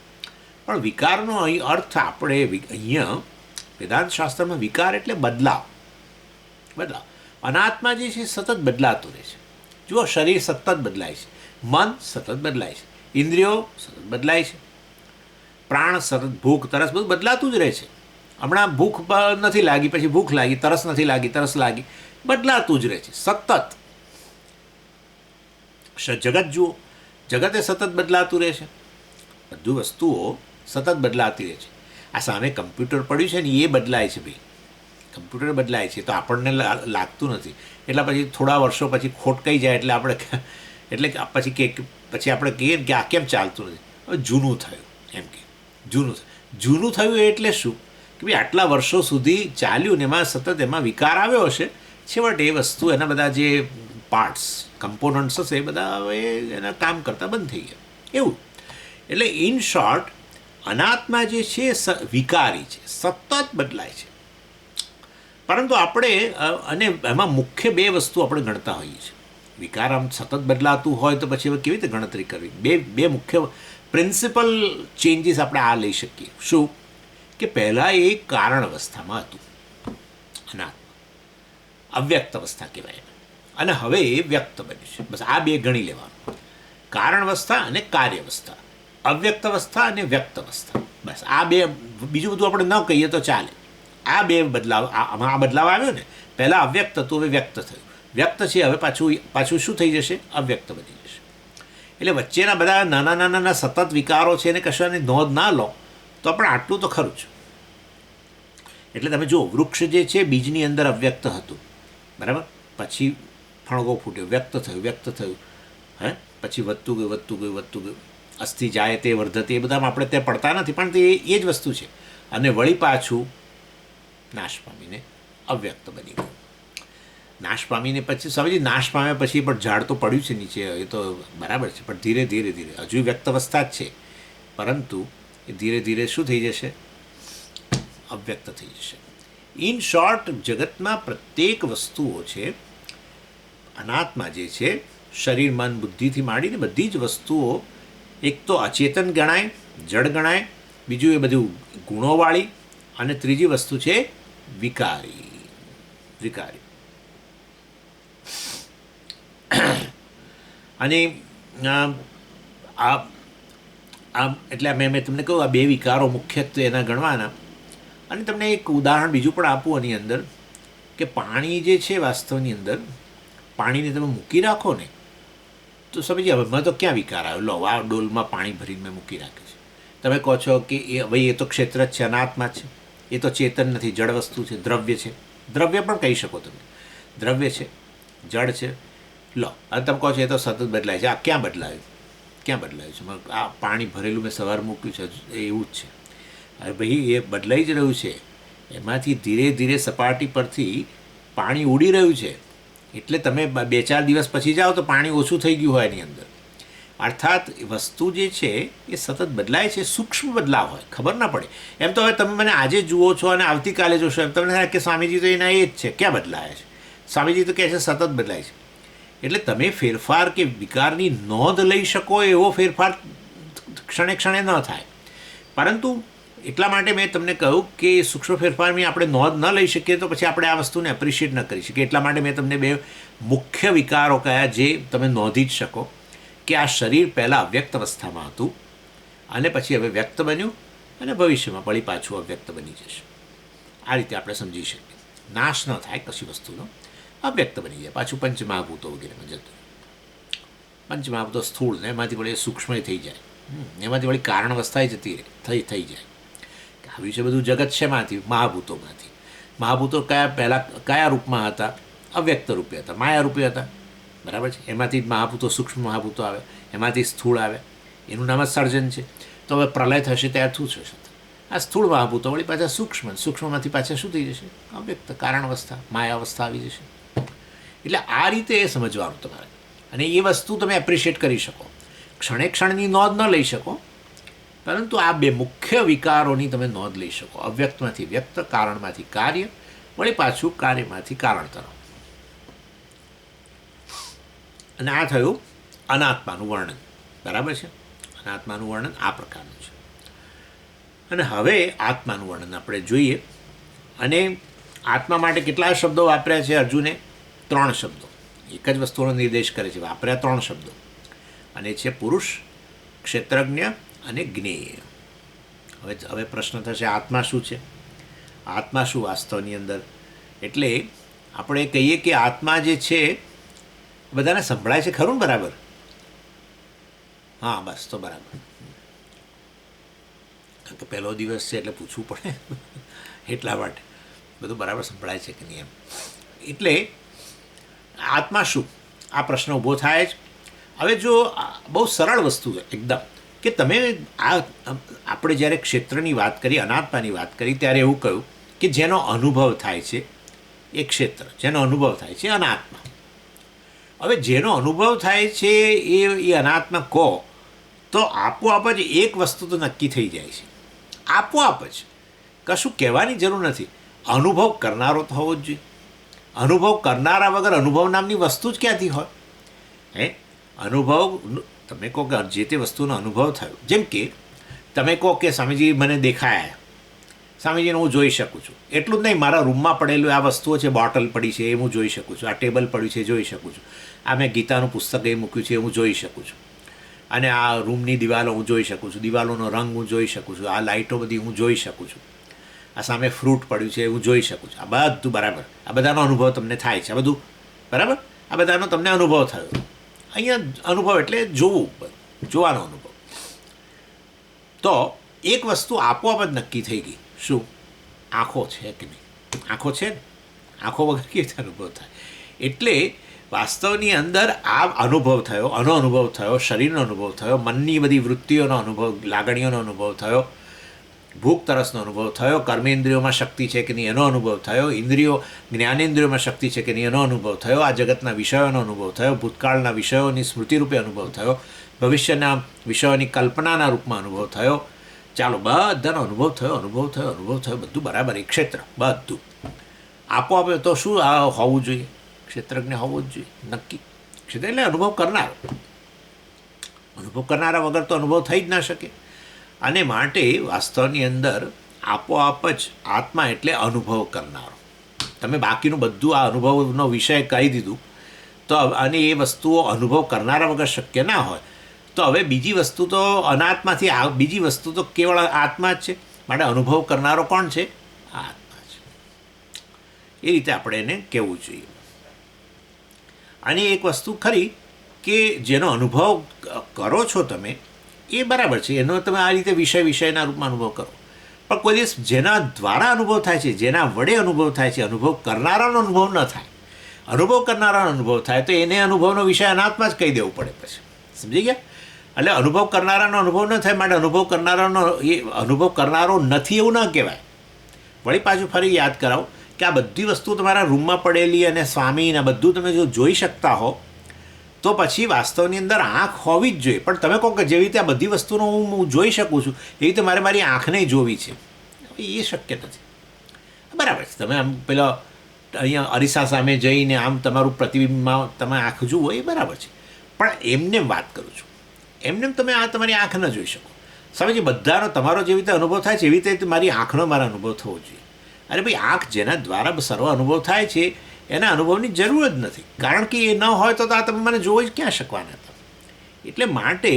પણ વિકારનો અહીં અર્થ આપણે અહીંયા વેદાંત શાસ્ત્રમાં વિકાર એટલે બદલાવ, બદલાવ. અનાત્મા જે છે સતત બદલાતું રહે છે. જુઓ, શરીર સતત બદલાય છે, મન સતત બદલાય છે, ઇન્દ્રિયો સતત બદલાય છે, પ્રાણ સતત, ભૂખ, તરસ બધું બદલાતું જ રહે છે. હમણાં ભૂખ નથી લાગી, પછી ભૂખ લાગી, તરસ નથી લાગી, તરસ લાગી, બદલાતું જ રહે છે સતત. જગત જુઓ, જગતે સતત બદલાતું રહે છે, બધું વસ્તુઓ સતત બદલાતી રહે છે. આ સામે કમ્પ્યુટર પડ્યું છે ને એ બદલાય છે ભાઈ, કમ્પ્યુટર બદલાય છે તો આપણને લાગતું નથી. એટલે પછી થોડા વર્ષો પછી ખોટકાઈ જાય એટલે આપણે એટલે પછી આપણે કહીએ કે આ કેમ ચાલતું નથી? હવે જૂનું થયું એમ કે જૂનું થયું એટલે શું કે ભાઈ આટલા વર્ષો સુધી ચાલ્યું ને એમાં સતત એમાં વિકાર આવ્યો હશે, છેવટે એ વસ્તુ એના બધા જે પાર્ટ્સ, કમ્પોનન્ટ્સ હશે એ બધા હવે એના કામ કરતાં બંધ થઈ ગયા એવું. એટલે ઇન શોર્ટ અનાત્મા જે છે વિકારી છે, સતત બદલાય છે. પરંતુ આપણે અને એમાં મુખ્ય બે વસ્તુ આપણે ગણતા હોઈએ છીએ. વિકાર આમ સતત બદલાતું હોય તો પછી હવે કેવી રીતે ગણતરી કરવી? બે મુખ્ય પ્રિન્સિપલ ચેન્જીસ આપણે આ લઈ શકીએ. શું કે પહેલાં એ કારણ અવસ્થામાં હતું અનાત્મા, અવ્યક્ત અવસ્થા કહેવાય, અને હવે એ વ્યક્ત બન્યું છે. બસ આ બે ગણી લેવાનું, કારણ અવસ્થા અને કાર્ય અવસ્થા, અવ્યક્ત અવસ્થા અને વ્યક્ત અવસ્થા. બસ આ બે, બીજું બધું આપણે ન કહીએ તો ચાલે. આ બે બદલાવ, આ બદલાવ આવ્યો ને, પહેલાં અવ્યક્ત હતું, હવે વ્યક્ત થયું. વ્યક્ત છે હવે પાછું શું થઈ જશે? અવ્યક્ત બની જશે. એટલે વચ્ચેના બધા નાના સતત વિકારો છે એને કશાની નોંધ ના લો તો પણ આટલું તો ખરું જ. એટલે તમે જુઓ, વૃક્ષ જે છે બીજની અંદર અવ્યક્ત હતું, બરાબર, પછી ફણગો ફૂટ્યો, વ્યક્ત થયું, હે, પછી વધતું ગયું, અસ્થિ જાય તે વર્ધતે, એ બધામાં આપણે ત્યાં પડતા નથી, પણ તે એ જ વસ્તુ છે. અને વળી પાછું નાશ પામીને અવ્યક્ત બની ગયું. નાશ પામીને પછી સ્વામીજી નાશ પામ્યા પછી પણ ઝાડ તો પડ્યું છે નીચે, એ તો બરાબર છે, પણ ધીરે ધીરે હજુ વ્યક્ત અવસ્થા જ છે. પરંતુ એ ધીરે ધીરે શું થઈ જશે? અવ્યક્ત થઈ જશે. ઇન શોર્ટ, જગતમાં પ્રત્યેક વસ્તુઓ છે, અનાત્મા જે છે, શરીર મન બુદ્ધિથી માંડીને બધી જ વસ્તુઓ એક તો અચેતન ગણાય, જડ ગણાય, બીજું એ બધું ગુણોવાળી, અને ત્રીજી વસ્તુ છે વિકારી. અને આ એટલે મેં તમને કહ્યું, આ બે વિકારો મુખ્યત્વે એના ગણવાના. અને તમને એક ઉદાહરણ બીજું પણ આપું આની અંદર, કે પાણી જે છે વાસ્તવની અંદર, પાણીને તમે મૂકી રાખો ને તો સમજી હવે મેં તો ક્યાં વિકાર આવ્યો? લો, આ ડોલમાં પાણી ભરીને મેં મૂકી રાખે છે. તમે કહો છો કે ભાઈ એ તો ક્ષેત્ર જ છે, અનાત્મા છે, એ તો ચેતન નથી, જડ વસ્તુ છે, દ્રવ્ય છે. દ્રવ્ય પણ કહી શકો તમે, દ્રવ્ય છે, જડ છે. લો, અને તમે કહો છો એ તો સતત બદલાય છે. આ ક્યાં બદલાયું છે? આ પાણી ભરેલું મેં સવાર મૂક્યું છે, એવું જ છે. હવે ભાઈ એ બદલાઈ જ રહ્યું છે, એમાંથી ધીરે ધીરે સપાટી પરથી પાણી ઉડી રહ્યું છે. એટલે તમે 2-4 દિવસ પછી જાઓ તો પાણી ઓછું થઈ ગયું હોય એની અંદર. અર્થાત વસ્તુ જે છે એ સતત બદલાય છે, સૂક્ષ્મ બદલાવ હોય, ખબર ના પડે. એમ તો હવે તમે મને આજે જુઓ છો અને આવતીકાલે જોશો, એમ તમને થાય કે સ્વામીજી તો એના એ જ છે, ક્યાં બદલાયા છે? સ્વામીજી તો કહે છે સતત બદલાય છે. એટલે તમે ફેરફાર કે વિકારની નોંધ લઈ શકો એવો ફેરફાર ક્ષણે ક્ષણે ન થાય. પરંતુ એટલા માટે મેં તમને કહ્યું કે સૂક્ષ્મ ફેરફારની આપણે નોંધ ન લઈ શકીએ તો પછી આપણે આ વસ્તુને એપ્રિશિએટ ન કરી શકીએ. એટલા માટે મેં તમને 2 મુખ્ય વિકારો કયા જે તમે નોંધી જ શકો, કે આ શરીર પહેલાં અવ્યક્ત અવસ્થામાં હતું અને પછી હવે વ્યક્ત બન્યું, અને ભવિષ્યમાં વળી પાછું અવ્યક્ત બની જશે. આ રીતે આપણે સમજી શકીએ. નાશ ન થાય કશી વસ્તુનો, અવ્યક્ત બની જાય, પાછું પંચમહાભૂતો વગેરેમાં જતું. પંચમહાભૂતો સ્થૂળ ને એમાંથી વળી સૂક્ષ્મ થઈ જાય, એમાંથી વળી કારણ અવસ્થાએ જતી થઈ જાય. આવ્યું છે બધું જગત શેમાંથી? મહાભૂતોમાંથી. મહાભૂતો પહેલાં કયા રૂપમાં હતા? અવ્યક્ત રૂપે હતા, માયા રૂપે હતા, બરાબર છે. એમાંથી જ મહાભૂતો, સૂક્ષ્મ મહાભૂતો આવે, એમાંથી સ્થૂળ આવે, એનું નામ જ સર્જન છે. તો હવે પ્રલય થશે ત્યારે શું થશે? આ સ્થૂળ મહાભૂતો વળી પાછા સૂક્ષ્મમાંથી પાછા શું થઈ જશે? અવ્યક્ત કારણ અવસ્થા, માયા અવસ્થા આવી જશે. એટલે આ રીતે એ સમજવાનું તમારે, અને એ વસ્તુ તમે એપ્રિશિએટ કરી શકો. ક્ષણે ક્ષણની નોંધ ન લઈ શકો, પરંતુ આ 2 મુખ્ય વિકારોની તમે નોંધ લઈ શકો. અવ્યક્તમાંથી વ્યક્ત, કારણમાંથી કાર્ય, વળી પાછું કાર્યમાંથી કારણ તરફ. અને આ થયું અનાત્માનું વર્ણન, બરાબર છે. અનાત્માનું વર્ણન આ પ્રકારનું છે. અને હવે આત્માનું વર્ણન આપણે જોઈએ. અને આત્મા માટે કેટલા શબ્દો વાપર્યા છે અર્જુને? 3 શબ્દો. એક જ વસ્તુનો નિર્દેશ કરે છે, વાપર્યા 3 શબ્દો. અને છે પુરુષ, ક્ષેત્રજ્ઞ અને જ્ઞેય. હવે પ્રશ્ન થશે, આત્મા શું છે? આત્મા શું વાસ્તવની અંદર? એટલે આપણે કહીએ કે આત્મા જે છે, બધાને સંભળાય છે ખરું બરાબર? હા, બસ તો બરાબર. કારણ કે પહેલો દિવસ છે એટલે પૂછવું પડે એટલા માટે. બધું બરાબર સંભળાય છે કે નહીં એમ. એટલે આત્મા શું? આ પ્રશ્ન ઊભો થાય જ. હવે જો બહુ સરળ વસ્તુ એકદમ, કે તમે આપણે જ્યારે ક્ષેત્રની વાત કરી, અનાત્માની વાત કરી, ત્યારે એવું કહ્યું કે જેનો અનુભવ થાય છે એ ક્ષેત્ર, જેનો અનુભવ થાય છે અનાત્મા. હવે જેનો અનુભવ થાય છે એ અનાત્મા કહો તો આપોઆપ જ એક વસ્તુ તો નક્કી થઈ જાય છે, આપોઆપ જ. કશું કહેવાની જરૂર નથી. અનુભવ કરનારો તો હોવો જ જોઈએ. અનુભવ કરનારા વગર અનુભવ નામની વસ્તુ જ ક્યાંથી હોય? અનુભવ, તમે કહો કે જે તે વસ્તુનો અનુભવ થયો, જેમ કે તમે કહો કે સ્વામીજી મને દેખાયા, સ્વામીજીને હું જોઈ શકું છું. એટલું જ નહીં, મારા રૂમમાં પડેલું આ વસ્તુઓ છે, બોટલ પડી છે એ હું જોઈ શકું છું, આ ટેબલ પડ્યું છે જોઈ શકું છું, આ મેં ગીતાનું પુસ્તક એ મૂક્યું છે એ હું જોઈ શકું છું, અને આ રૂમની દિવાલો હું જોઈ શકું છું, દિવાલોનો રંગ હું જોઈ શકું છું, આ લાઇટો બધી હું જોઈ શકું છું, આ સામે ફ્રૂટ પડ્યું છે એ હું જોઈ શકું છું. આ બધું બરાબર, આ બધાનો અનુભવ તમને થાય છે, આ બધું બરાબર, આ બધાનો તમને અનુભવ થયો. અહીંયા અનુભવ એટલે જોવું, જોવાનો અનુભવ. તો એક વસ્તુ આપોઆપ જ નક્કી થઈ ગઈ. શું? આંખો છે કે નહીં? આંખો છે ને, આંખો વગર કેવી રીતે અનુભવ થાય? એટલે વાસ્તવની અંદર આ અનુભવ થયો, આનો અનુભવ થયો, શરીરનો અનુભવ થયો, મનની બધી વૃત્તિઓનો અનુભવ, લાગણીઓનો અનુભવ થયો, ભૂખ તરસનો અનુભવ થયો, કર્મેન્દ્રિયોમાં શક્તિ છે કે નહીં એનો અનુભવ થયો, ઇન્દ્રિયો જ્ઞાનેન્દ્રિયોમાં શક્તિ છે કે નહીં એનો અનુભવ થયો, આ જગતના વિષયોનો અનુભવ થયો, ભૂતકાળના વિષયોની સ્મૃતિરૂપે અનુભવ થયો, ભવિષ્યના વિષયોની કલ્પનાના રૂપમાં અનુભવ થયો. ચાલો, બધાનો અનુભવ થયો, બધું બરાબર. એક ક્ષેત્ર બધું આપોઆપ. તો શું આ હોવું જોઈએ? ક્ષેત્રજ્ઞ હોવું જ જોઈએ નક્કી. ક્ષેત્ર એટલે અનુભવ કરનારો. અનુભવ કરનારા વગર તો અનુભવ થઈ જ ના શકે. અને માટે વાસ્તવની અંદર આપોઆપ જ આત્મા એટલે અનુભવ કરનારો. તમે બાકીનું બધું આ અનુભવનો વિષય કહી દીધું તો, અને એ વસ્તુઓ અનુભવ કરનારા વગર શક્ય ના હોય, તો હવે બીજી વસ્તુ તો અનાત્માથી બીજી વસ્તુ તો કેવળ આત્મા જ છે. માટે અનુભવ કરનારો કોણ છે? આત્મા છે. એ રીતે આપણે એને કહેવું જોઈએ. અને એક વસ્તુ ખરી કે જેનો અનુભવ કરો છો તમે એ બરાબર છે, એનો તમે આ રીતે વિષયના રૂપમાં અનુભવ કરો. પણ કોઈ દિવસ જેના દ્વારા અનુભવ થાય છે, જેના વડે અનુભવ થાય છે, અનુભવ કરનારાનો અનુભવ ન થાય. અનુભવ કરનારાનો અનુભવ થાય તો એને અનુભવનો વિષય અનાત્મા જ કહી દેવું પડે પછી. સમજી ગયા? એટલે અનુભવ કરનારાનો અનુભવ ન થાય માટે અનુભવ કરનારો નથી એવું ન કહેવાય. વળી પાછું ફરી યાદ કરાવો કે આ બધી વસ્તુ તમારા રૂમમાં પડેલી અને સ્વામીને બધું તમે જો જોઈ શકતા હો તો પછી વાસ્તવની અંદર આંખ હોવી જ જોઈએ. પણ તમે કહો કે જેવી રીતે આ બધી વસ્તુનો હું જોઈ શકું છું એવી રીતે મારી આંખને જોવી છે, એ શક્ય નથી. બરાબર છે, તમે આમ પેલા અહીંયા અરીસા સામે જઈને આમ તમારું પ્રતિબિંબમાં તમે આંખ જુઓ એ બરાબર છે. પણ એમને વાત કરું છું, એમને તમે આ તમારી આંખ ન જોઈ શકો. સમજે, બધાનો તમારો જેવી રીતે અનુભવ થાય છે એવી રીતે મારી આંખનો મારા અનુભવ થવો જોઈએ. અરે ભાઈ, આંખ જેના દ્વારા સર્વ અનુભવ થાય છે એના અનુભવની જરૂર જ નથી, કારણ કે એ ન હોય તો આ તમે મને જોઈ જ ક્યાં શકવાના હતા. એટલે માટે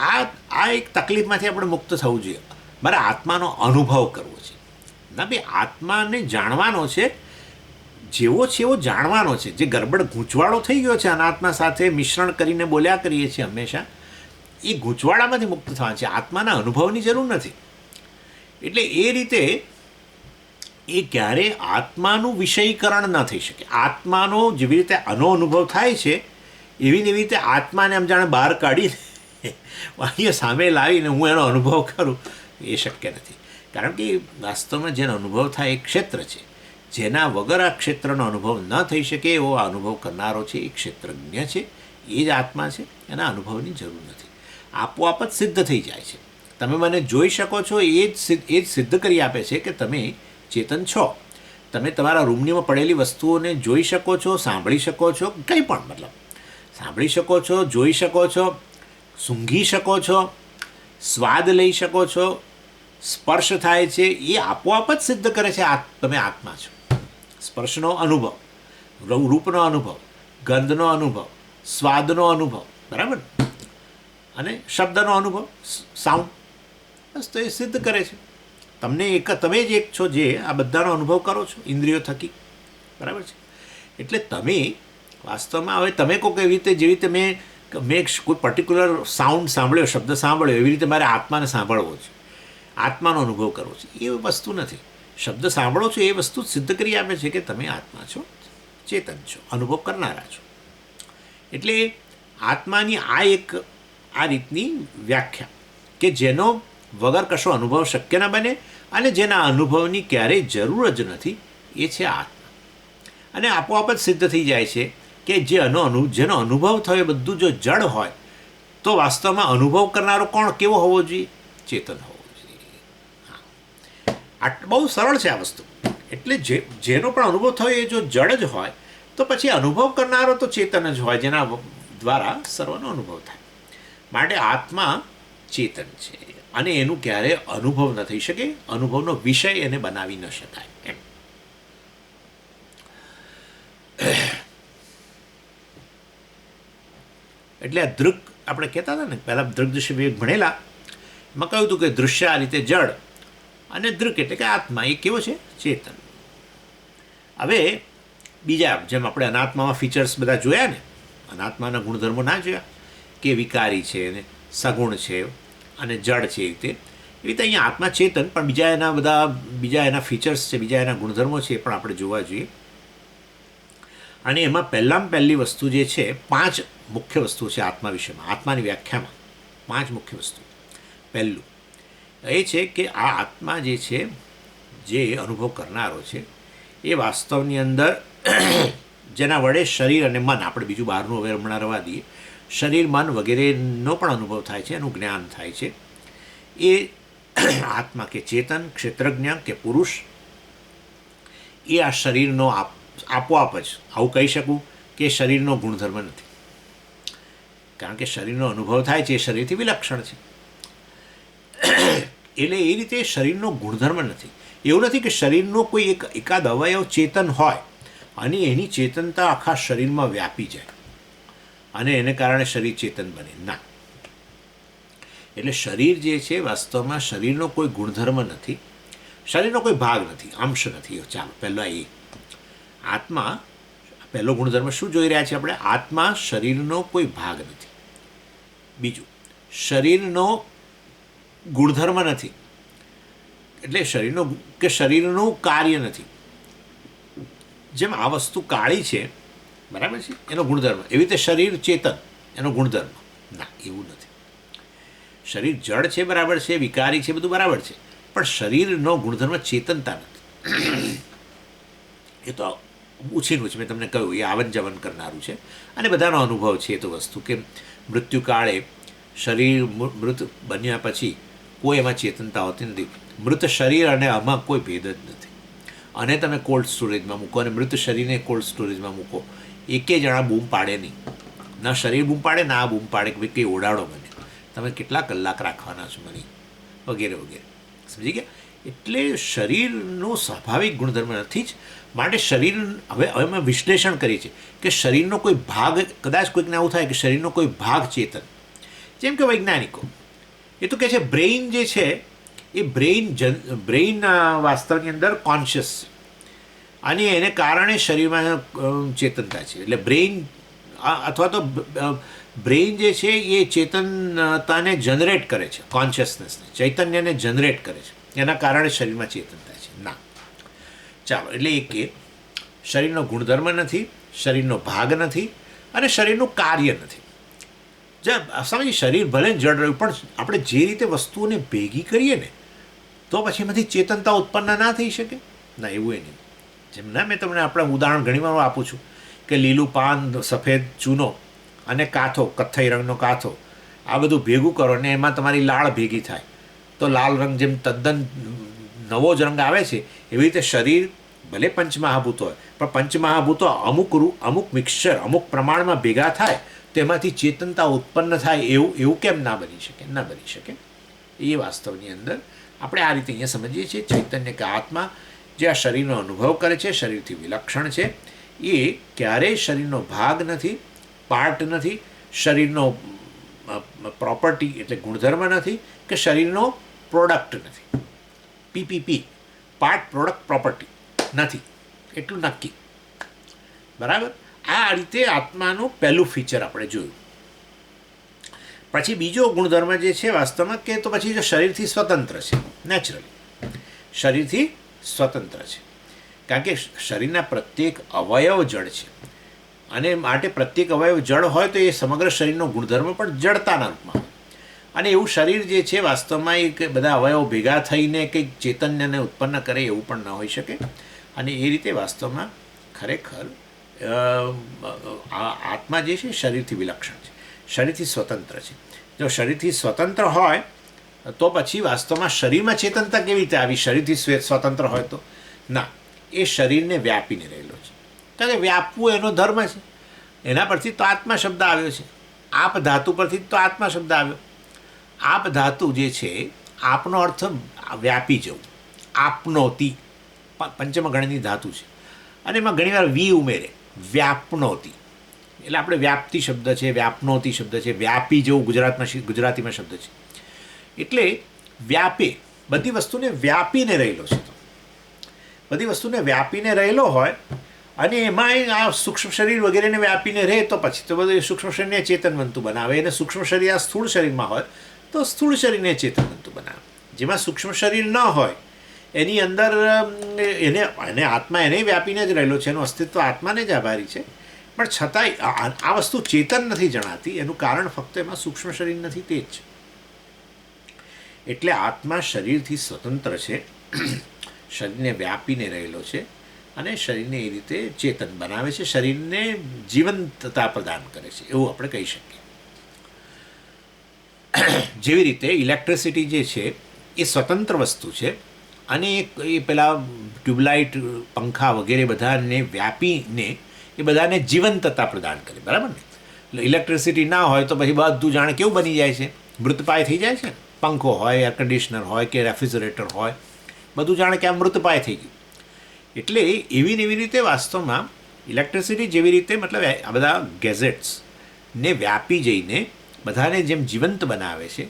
આ એક તકલીફમાંથી આપણે મુક્ત થવું જોઈએ. મારે આત્માનો અનુભવ કરવો છે. ના ભાઈ, આત્માને જાણવાનો છે, જેવો છે એવો જાણવાનો છે. જે ગરબડ ગૂંચવાડો થઈ ગયો છે અનાત્મા સાથે મિશ્રણ કરીને બોલ્યા કરીએ છીએ હંમેશા, એ ગૂંચવાડામાંથી મુક્ત થવાનું છે. આત્માના અનુભવની જરૂર નથી. એટલે એ રીતે એ ક્યારે આત્માનું વિષયીકરણ ન થઈ શકે. આત્માનો જેવી રીતે આનો અનુભવ થાય છે એવી ને એવી રીતે આત્માને આમ જાણે બહાર કાઢીને અહીંયા સામે લાવીને હું એનો અનુભવ કરું એ શક્ય નથી. કારણ કે વાસ્તવમાં જેનો અનુભવ થાય એ ક્ષેત્ર છે. જેના વગર આ ક્ષેત્રનો અનુભવ ન થઈ શકે એવો આ અનુભવ કરનારો છે, એ ક્ષેત્રજ્ઞ છે, એ જ આત્મા છે. એના અનુભવની જરૂર નથી, આપોઆપ જ સિદ્ધ થઈ જાય છે. તમે મને જોઈ શકો છો એ જ સિદ્ધ કરી આપે છે કે તમે ચેતન છો. તમે તમારા રૂમનીમાં પડેલી વસ્તુઓને જોઈ શકો છો, સાંભળી શકો છો, કંઈ પણ મતલબ સાંભળી શકો છો, જોઈ શકો છો, સૂંઘી શકો છો, સ્વાદ લઈ શકો છો, સ્પર્શ થાય છે, એ આપોઆપ જ સિદ્ધ કરે છે તમે આત્મા છો. સ્પર્શનો અનુભવ, રૂપનો અનુભવ, ગંધનો અનુભવ, સ્વાદનો અનુભવ, બરાબર, અને શબ્દનો અનુભવ, સાઉન્ડ, બસ તો એ સિદ્ધ કરે છે તમને. તમે જ એક છો જે આ બધાનો અનુભવ કરો છો ઇન્દ્રિયો થકી, બરાબર છે. એટલે તમે વાસ્તવમાં હવે તમે કહો કે એવી રીતે જેવી રીતે મેં કોઈ પર્ટિક્યુલર સાઉન્ડ સાંભળ્યો, શબ્દ સાંભળ્યો, એવી રીતે મારે આત્માને સાંભળવો છે, આત્માનો અનુભવ કરવો છે, એ વસ્તુ નથી. શબ્દ સાંભળો છો એ વસ્તુ સિદ્ધ કરી આપે છે કે તમે આત્મા છો, ચેતન છો, અનુભવ કરનારા છો. એટલે આત્માની આ રીતની વ્યાખ્યા કે જેનો વગર કશો અનુભવ શક્ય ન બને અને જેના અનુભવની ક્યારેય જરૂર જ નથી, એ છે આત્મા. અને આપોઆપ જ સિદ્ધ થઈ જાય છે કે જેનો અનુભવ થયો એ બધું જો જડ હોય તો વાસ્તવમાં અનુભવ કરનારો કોણ કેવો હોવો જોઈએ? ચેતન હોવો જોઈએ. હા, બહુ સરળ છે આ વસ્તુ. એટલે જેનો પણ અનુભવ થયો એ જો જડ જ હોય તો પછી અનુભવ કરનારો તો ચેતન જ હોય, જેના દ્વારા સર્વનો અનુભવ થાય. માટે આત્મા ચેતન છે અને એનું ક્યારે અનુભવ ન થઈ શકે, અનુભવનો વિષય એને બનાવી ન શકાય એમ. એટલે આ દૃક આપણે કહેતા હતા ને, પહેલાં દૃગ્દૃશ્ય વિવેક ભણેલા, એમાં કહ્યું હતું કે દૃશ્ય આ રીતે જડ અને દૃક એટલે કે આત્મા એ કેવો છે? ચેતન. હવે બીજા જેમ આપણે અનાત્મામાં ફીચર્સ બધા જોયા ને, અનાત્માના ગુણધર્મો ના જોયા કે વિકારી છે ને સગુણ છે અને જડ છે, એવી રીતે અહીંયા આત્મા ચેતન, પણ બીજા એના ફીચર્સ છે, બીજા એના ગુણધર્મો છે, એ પણ આપણે જોવા જોઈએ. અને એમાં પહેલી વસ્તુ જે છે, 5 મુખ્ય વસ્તુ છે આત્મા વિષયમાં, આત્માની વ્યાખ્યામાં 5 મુખ્ય વસ્તુ. પહેલું એ છે કે આ આત્મા જે છે, જે અનુભવ કરનારો છે, એ વાસ્તવની અંદર જેના વડે શરીર અને મન, આપણે બીજું બહારનું હવે હમણાં રવા દઈએ, શરીર મન વગેરેનો પણ અનુભવ થાય છે, એનું જ્ઞાન થાય છે. એ આત્મા કે ચેતન, ક્ષેત્રજ્ઞ કે પુરુષ, એ આ શરીરનો આપોઆપ જ આવું કહી શકું કે શરીરનો ગુણધર્મ નથી, કારણ કે શરીરનો અનુભવ થાય છે એ શરીરથી વિલક્ષણ છે. એટલે એ રીતે શરીરનો ગુણધર્મ નથી. એવું નથી કે શરીરનો કોઈ એકાદ અવયવ ચેતન હોય અને એની ચેતનતા આખા શરીરમાં વ્યાપી જાય અને એને કારણે શરીર ચેતન બને. ના, એટલે શરીર જે છે વાસ્તવમાં શરીરનો કોઈ ગુણધર્મ નથી, શરીરનો કોઈ ભાગ નથી, અંશ નથી. ચાલો પહેલાં એ આત્મા, પહેલો ગુણધર્મ શું જોઈ રહ્યા છીએ આપણે? આત્મા શરીરનો કોઈ ભાગ નથી. બીજું, શરીરનો ગુણધર્મ નથી, એટલે શરીરનું કાર્ય નથી. જેમ આ વસ્તુ કાળી છે, બરાબર છે, એનો ગુણધર્મ, એવી રીતે શરીર ચેતન, એનો ગુણધર્મ ના, એવું નથી. શરીર જડ છે, બરાબર છે, વિકારી છે, બધું બરાબર છે, પણ શરીરનો ગુણધર્મ ચેતનતા નથી. એ તો ઉછીનું છે, મેં તમને કહ્યું, એ આવન જવન કરનારું છે અને બધાનો અનુભવ છે. એ તો વસ્તુ કે મૃત્યુકાળે શરીર મૃત બન્યા પછી કોઈ એમાં ચેતનતા હોતી નથી. મૃત શરીર અને આમાં કોઈ ભેદ જ નથી. અને તમે કોલ્ડ સ્ટોરેજમાં મૂકો અને મૃત શરીરને કોલ્ડ સ્ટોરેજમાં મૂકો, એકે જણા બૂમ પાડે નહીં. ના શરીર બૂમ પાડે, ના બૂમ પાડે કે ભાઈ કંઈ ઓડાડો મને, તમે કેટલા કલાક રાખવાના છો મને, વગેરે વગેરે. સમજી ગયા? એટલે શરીરનો સ્વાભાવિક ગુણધર્મ નથી જ. માટે શરીર, હવે અમે વિશ્લેષણ કરીએ છીએ કે શરીરનો કોઈ ભાગ, કદાચ કોઈકને આવું થાય કે શરીરનો કોઈ ભાગ ચેતન, જેમ કે વૈજ્ઞાનિકો એ તો કહે છે બ્રેઇન જે છે એ બ્રેઇન વાસ્તવની અંદર કોન્શિયસ છે અને એને કારણે શરીરમાં ચેતનતા છે. એટલે બ્રેઇન અથવા તો બ્રેઇન જે છે એ ચેતનતાને જનરેટ કરે છે, કોન્શિયસનેસને, ચૈતન્યને જનરેટ કરે છે, એના કારણે શરીરમાં ચેતનતા છે. ના, ચાલો, એટલે એ કે શરીરનો ગુણધર્મ નથી, શરીરનો ભાગ નથી અને શરીરનું કાર્ય નથી. સમજી, શરીર ભલે જડ રહ્યું, પણ આપણે જે રીતે વસ્તુઓને ભેગી કરીએ ને તો પછી એમાંથી ચેતનતા ઉત્પન્ન ના થઈ શકે. ના, એવું એ નહીં. જેમ ના, મેં તમને આપણે ઉદાહરણ ઘણીવાર આપું છું કે લીલું પાન, સફેદ ચૂનો અને કાથો, કથ્થઈ રંગનો કાથો, આ બધું ભેગું કરો અને એમાં તમારી લાળ ભેગી થાય તો લાલ રંગ જેમ તદ્દન નવો જ રંગ આવે છે, એવી રીતે શરીર ભલે પંચમહાભૂતો હોય, પણ પંચમહાભૂતો અમુક મિક્સચર, અમુક પ્રમાણમાં ભેગા થાય તો એમાંથી ચેતનતા ઉત્પન્ન થાય. એવું કેમ ના બની શકે? ના બની શકે. એ વાસ્તવની અંદર આપણે આ રીતે અહીંયા સમજીએ છીએ. ચૈતન્ય કે આત્મા જે આ શરીરનો અનુભવ કરે છે, શરીરથી વિલક્ષણ છે, એ ક્યારેય શરીરનો ભાગ નથી, પાર્ટ નથી, શરીરનો પ્રોપર્ટી એટલે ગુણધર્મ નથી, કે શરીરનો પ્રોડક્ટ નથી. પીપીપી, પાર્ટ પ્રોડક્ટ પ્રોપર્ટી નથી, એટલું નક્કી. બરાબર? આ રીતે આત્માનું પહેલું ફીચર આપણે જોયું. પછી બીજો ગુણધર્મ જે છે વાસ્તવમાં કે તો પછી જો શરીરથી સ્વતંત્ર છે, નેચરલી શરીરથી સ્વતંત્ર છે, કારણ કે શરીરના પ્રત્યેક અવયવ જડ છે અને માટે પ્રત્યેક અવયવ જડ હોય તો એ સમગ્ર શરીરનો ગુણધર્મ પણ જડતાના રૂપમાં હોય. અને એવું શરીર જે છે વાસ્તવમાં એ બધા અવયવો ભેગા થઈને કંઈક ચૈતન્યને ઉત્પન્ન કરે એવું પણ ન હોઈ શકે. અને એ રીતે વાસ્તવમાં ખરેખર આત્મા જે છે શરીરથી વિલક્ષણ છે, શરીરથી સ્વતંત્ર છે. જો શરીરથી સ્વતંત્ર હોય તો પછી વાસ્તવમાં શરીરમાં ચેતનતા કેવી રીતે આવી? શરીરથી સ્વતંત્ર હોય તો ના, એ શરીરને વ્યાપીને રહેલો છે. કારણ કે વ્યાપવું એનો ધર્મ છે. એના પરથી તો આત્મા શબ્દ આવ્યો છે. આપ ધાતુ પરથી તો આત્મા શબ્દ આવ્યો. આપ ધાતુ જે છે, આપનો અર્થ વ્યાપી જવું, આપનોતી પંચમ ગણની ધાતુ છે અને એમાં ઘણીવાર વી ઉમેરે, વ્યાપનોતી. એટલે આપણે વ્યાપ્તિ શબ્દ છે, વ્યાપનોતી શબ્દ છે, વ્યાપી જેવું ગુજરાતીમાં શબ્દ છે. એટલે વ્યાપે, બધી વસ્તુને વ્યાપીને રહેલો છે. તો બધી વસ્તુને વ્યાપીને રહેલો હોય અને એમાં આ સૂક્ષ્મ શરીર વગેરેને વ્યાપીને રહે તો પછી તો બધું સૂક્ષ્મ શરીરને ચેતનવંતુ બનાવે. એને સૂક્ષ્મ શરીર આ સ્થૂળ શરીરમાં હોય તો સ્થૂળ શરીરને ચેતનવંતુ બનાવે. જેમાં સૂક્ષ્મ શરીર ન હોય એની અંદર એને આત્મા એને વ્યાપીને જ રહેલો છે, એનું અસ્તિત્વ આત્માને જ આભારી છે. પણ છતાંય આ વસ્તુ ચેતન નથી જણાતી. એનું કારણ ફક્ત એમાં સૂક્ષ્મ શરીર નથી, તે જ છે. એટલે આત્મા શરીરથી સ્વતંત્ર છે, શરીરને વ્યાપીને રહેલો છે અને શરીરને એ રીતે ચેતન બનાવે છે, શરીરને જીવંતતા પ્રદાન કરે છે, એવું આપણે કહી શકીએ. જેવી રીતે ઇલેક્ટ્રિસિટી જે છે એ સ્વતંત્ર વસ્તુ છે અને એ પેલા ટ્યુબલાઇટ પંખા વગેરે બધાને વ્યાપીને એ બધાને જીવંતતા પ્રદાન કરે, બરાબર ને. એટલે ઇલેક્ટ્રિસિટી ના હોય તો પછી બધું જાણે કેવું બની જાય છે, મૃતપાય થઈ જાય છે ને. પંખો હોય, એર કન્ડિશનર હોય કે રેફ્રિજરેટર હોય, બધું જાણે કે આ મૃતપાય થઈ ગયું. એટલે એવી ને એવી રીતે વાસ્તવમાં ઇલેક્ટ્રિસિટી જેવી રીતે મતલબ આ બધા ગેઝેટ્સને વ્યાપી જઈને બધાને જેમ જીવંત બનાવે છે,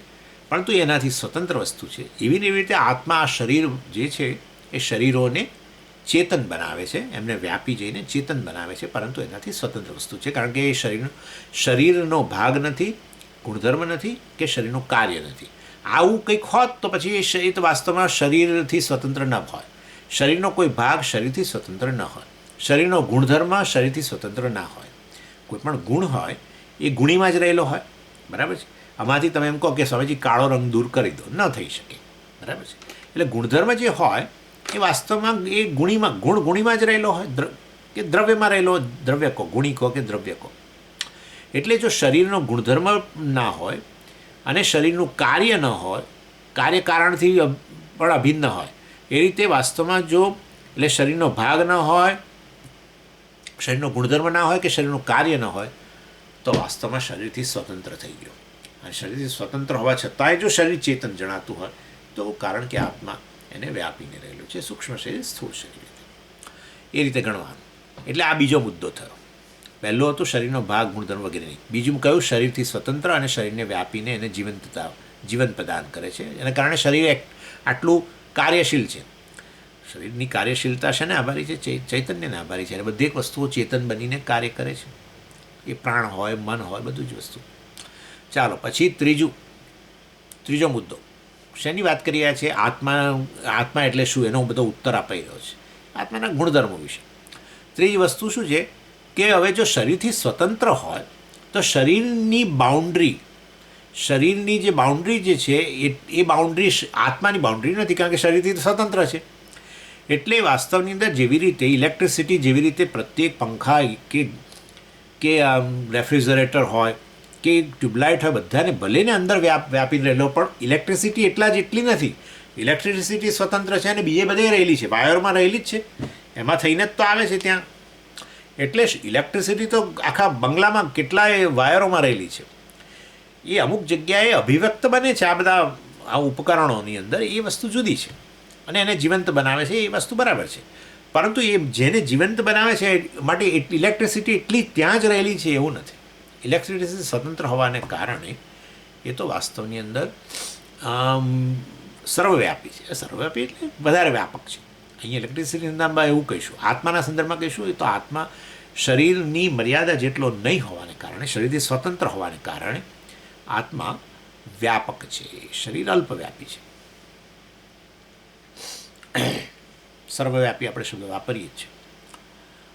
પરંતુ એનાથી સ્વતંત્ર વસ્તુ છે. એવી ને એવી રીતે આત્મા, આ શરીર જે છે એ શરીરોને ચેતન બનાવે છે, એમને વ્યાપી જઈને ચેતન બનાવે છે, પરંતુ એનાથી સ્વતંત્ર વસ્તુ છે. કારણ કે એ શરીરનો ભાગ નથી, ગુણધર્મ નથી કે શરીરનું કાર્ય નથી. આવું કંઈક હોત તો પછી એ શરીર તો વાસ્તવમાં શરીરથી સ્વતંત્ર ન હોય. શરીરનો કોઈ ભાગ શરીરથી સ્વતંત્ર ન હોય. શરીરનો ગુણધર્મ શરીરથી સ્વતંત્ર ના હોય. કોઈ પણ ગુણ હોય એ ગુણીમાં જ રહેલો હોય, બરાબર છે. આમાંથી તમે એમ કહો કે સ્વામીજી કાળો રંગ દૂર કરી દો, ન થઈ શકે, બરાબર છે. એટલે ગુણધર્મ જે હોય એ વાસ્તવમાં એ ગુણીમાં જ રહેલો હોય, કે દ્રવ્યમાં રહેલો, દ્રવ્ય કહો, ગુણી કહો કે દ્રવ્ય કહો. એટલે જો શરીરનો ગુણધર્મ ના હોય અને શરીરનું કાર્ય ન હોય, કાર્ય કારણથી પણ અભિન્ન હોય, એ રીતે વાસ્તવમાં જો એટલે શરીરનો ભાગ ન હોય, શરીરનો ગુણધર્મ ના હોય કે શરીરનું કાર્ય ન હોય, તો વાસ્તવમાં શરીરથી સ્વતંત્ર થઈ ગયો. અને શરીરથી સ્વતંત્ર હોવા છતાંય જો શરીર ચેતન જણાતું હોય તો કારણ કે આત્મા એને વ્યાપીને રહેલું છે, સૂક્ષ્મ શરીર, સ્થૂળ શરીર, એ રીતે ગણવાનું. એટલે આ બીજો મુદ્દો થયો. પહેલો હતો શરીરનો ભાગ, ગુણધર્મ વગેરે નહીં. બીજું કહ્યું શરીરથી સ્વતંત્ર અને શરીરને વ્યાપીને એને જીવન પ્રદાન કરે છે. એના કારણે શરીર આટલું કાર્યશીલ છે. શરીરની કાર્યશીલતા છે ને આભારી છે, ચૈતન્યને આભારી છે. અને બધી એક વસ્તુઓ ચેતન બનીને કાર્ય કરે છે. એ પ્રાણ હોય, મન હોય, બધું જ વસ્તુ. ચાલો પછી ત્રીજો મુદ્દો શેની વાત કરી રહ્યા છે? આત્મા એટલે શું, એનો બધો ઉત્તર અપાઈ રહ્યો છે, આત્માના ગુણધર્મો વિશે. ત્રીજી વસ્તુ શું છે કે હવે જો શરીરથી સ્વતંત્ર હોય તો શરીરની જે બાઉન્ડ્રી જે છે એ બાઉન્ડ્રી આત્માની બાઉન્ડ્રી નથી, કારણ કે શરીરથી સ્વતંત્ર છે. એટલે વાસ્તવની અંદર જેવી રીતે ઇલેક્ટ્રિસિટી, જેવી રીતે પ્રત્યેક પંખા કે રેફ્રિજરેટર હોય કે ટ્યુબલાઇટ હોય, બધાને ભલે ને અંદર વ્યાપી રહેલો, પણ ઇલેક્ટ્રિસિટી એટલી નથી. ઇલેક્ટ્રિસિટી સ્વતંત્ર છે અને બીજે બધે રહેલી છે, વાયરમાં રહેલી જ છે, એમાં થઈને જ તો આવે છે ત્યાં. એટલે ઇલેક્ટ્રિસિટી તો આખા બંગલામાં કેટલાય વાયરોમાં રહેલી છે. એ અમુક જગ્યાએ અભિવ્યક્ત બને છે આ બધા ઉપકરણોની અંદર, એ વસ્તુ જુદી છે અને એને જીવંત બનાવે છે, એ વસ્તુ બરાબર છે. પરંતુ એ જેને જીવંત બનાવે છે માટે ઇલેક્ટ્રિસિટી એટલી ત્યાં જ રહેલી છે એવું નથી. ઇલેક્ટ્રિસિટી સ્વતંત્ર હોવાને કારણે એ તો વાસ્તવની અંદર સર્વવ્યાપી છે. સર્વવ્યાપી એટલે વધારે વ્યાપક છે. અહીંયા ઇલેક્ટ્રિસિટીના સંદર્ભમાં એવું કહીશું, આત્માના સંદર્ભમાં કહીશું એ તો આત્મા શરીરની મર્યાદા જેટલો નહીં હોવાને કારણે, શરીરથી સ્વતંત્ર હોવાને કારણે આત્મા વ્યાપક છે, શરીર અલ્પવ્યાપી છે. સર્વવ્યાપી આપણે શબ્દ વાપરીએ જ છીએ.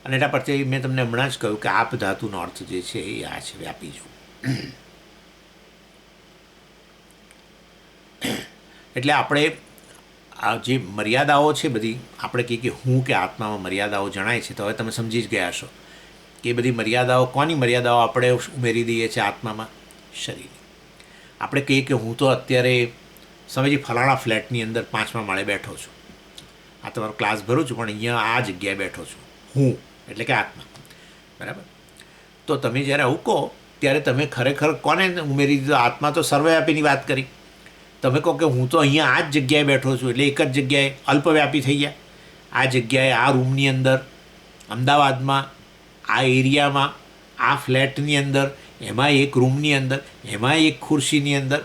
અને એના પરથી મેં તમને હમણાં જ કહ્યું કે આપ ધાતુનો અર્થ જે છે એ આ છે, વ્યાપી જવું. એટલે આપણે આ જે મર્યાદાઓ છે બધી, આપણે કહીએ કે હું કે આત્મામાં મર્યાદાઓ જણાય છે, તો હવે તમે સમજી જ ગયા છો કે એ બધી મર્યાદાઓ, કોની મર્યાદાઓ આપણે ઉમેરી દઈએ છીએ આત્મામાં? શરીરની. આપણે કહીએ કે હું તો અત્યારે સમજી ફલાણા ફ્લેટની અંદર 5મા માળે બેઠો છું, આ તમારો ક્લાસ ભરું છું, પણ અહીંયા આ જગ્યાએ બેઠો છું, હું એટલે કે આત્મા, બરાબર. તો તમે જ્યારે આવું કહો ત્યારે તમે ખરેખર કોને ઉમેરી દીધો? આત્મા તો સર્વવ્યાપીની વાત કરી. તમે કહો કે હું તો અહીંયા આ જ જગ્યાએ બેઠો છું, એટલે એક જ જગ્યાએ અલ્પવ્યાપી થઈ ગયા. આ જગ્યાએ, આ રૂમની અંદર, અમદાવાદમાં, આ એરિયામાં, આ ફ્લેટની અંદર, એમાં એક રૂમની અંદર, એમાં એક ખુરશીની અંદર,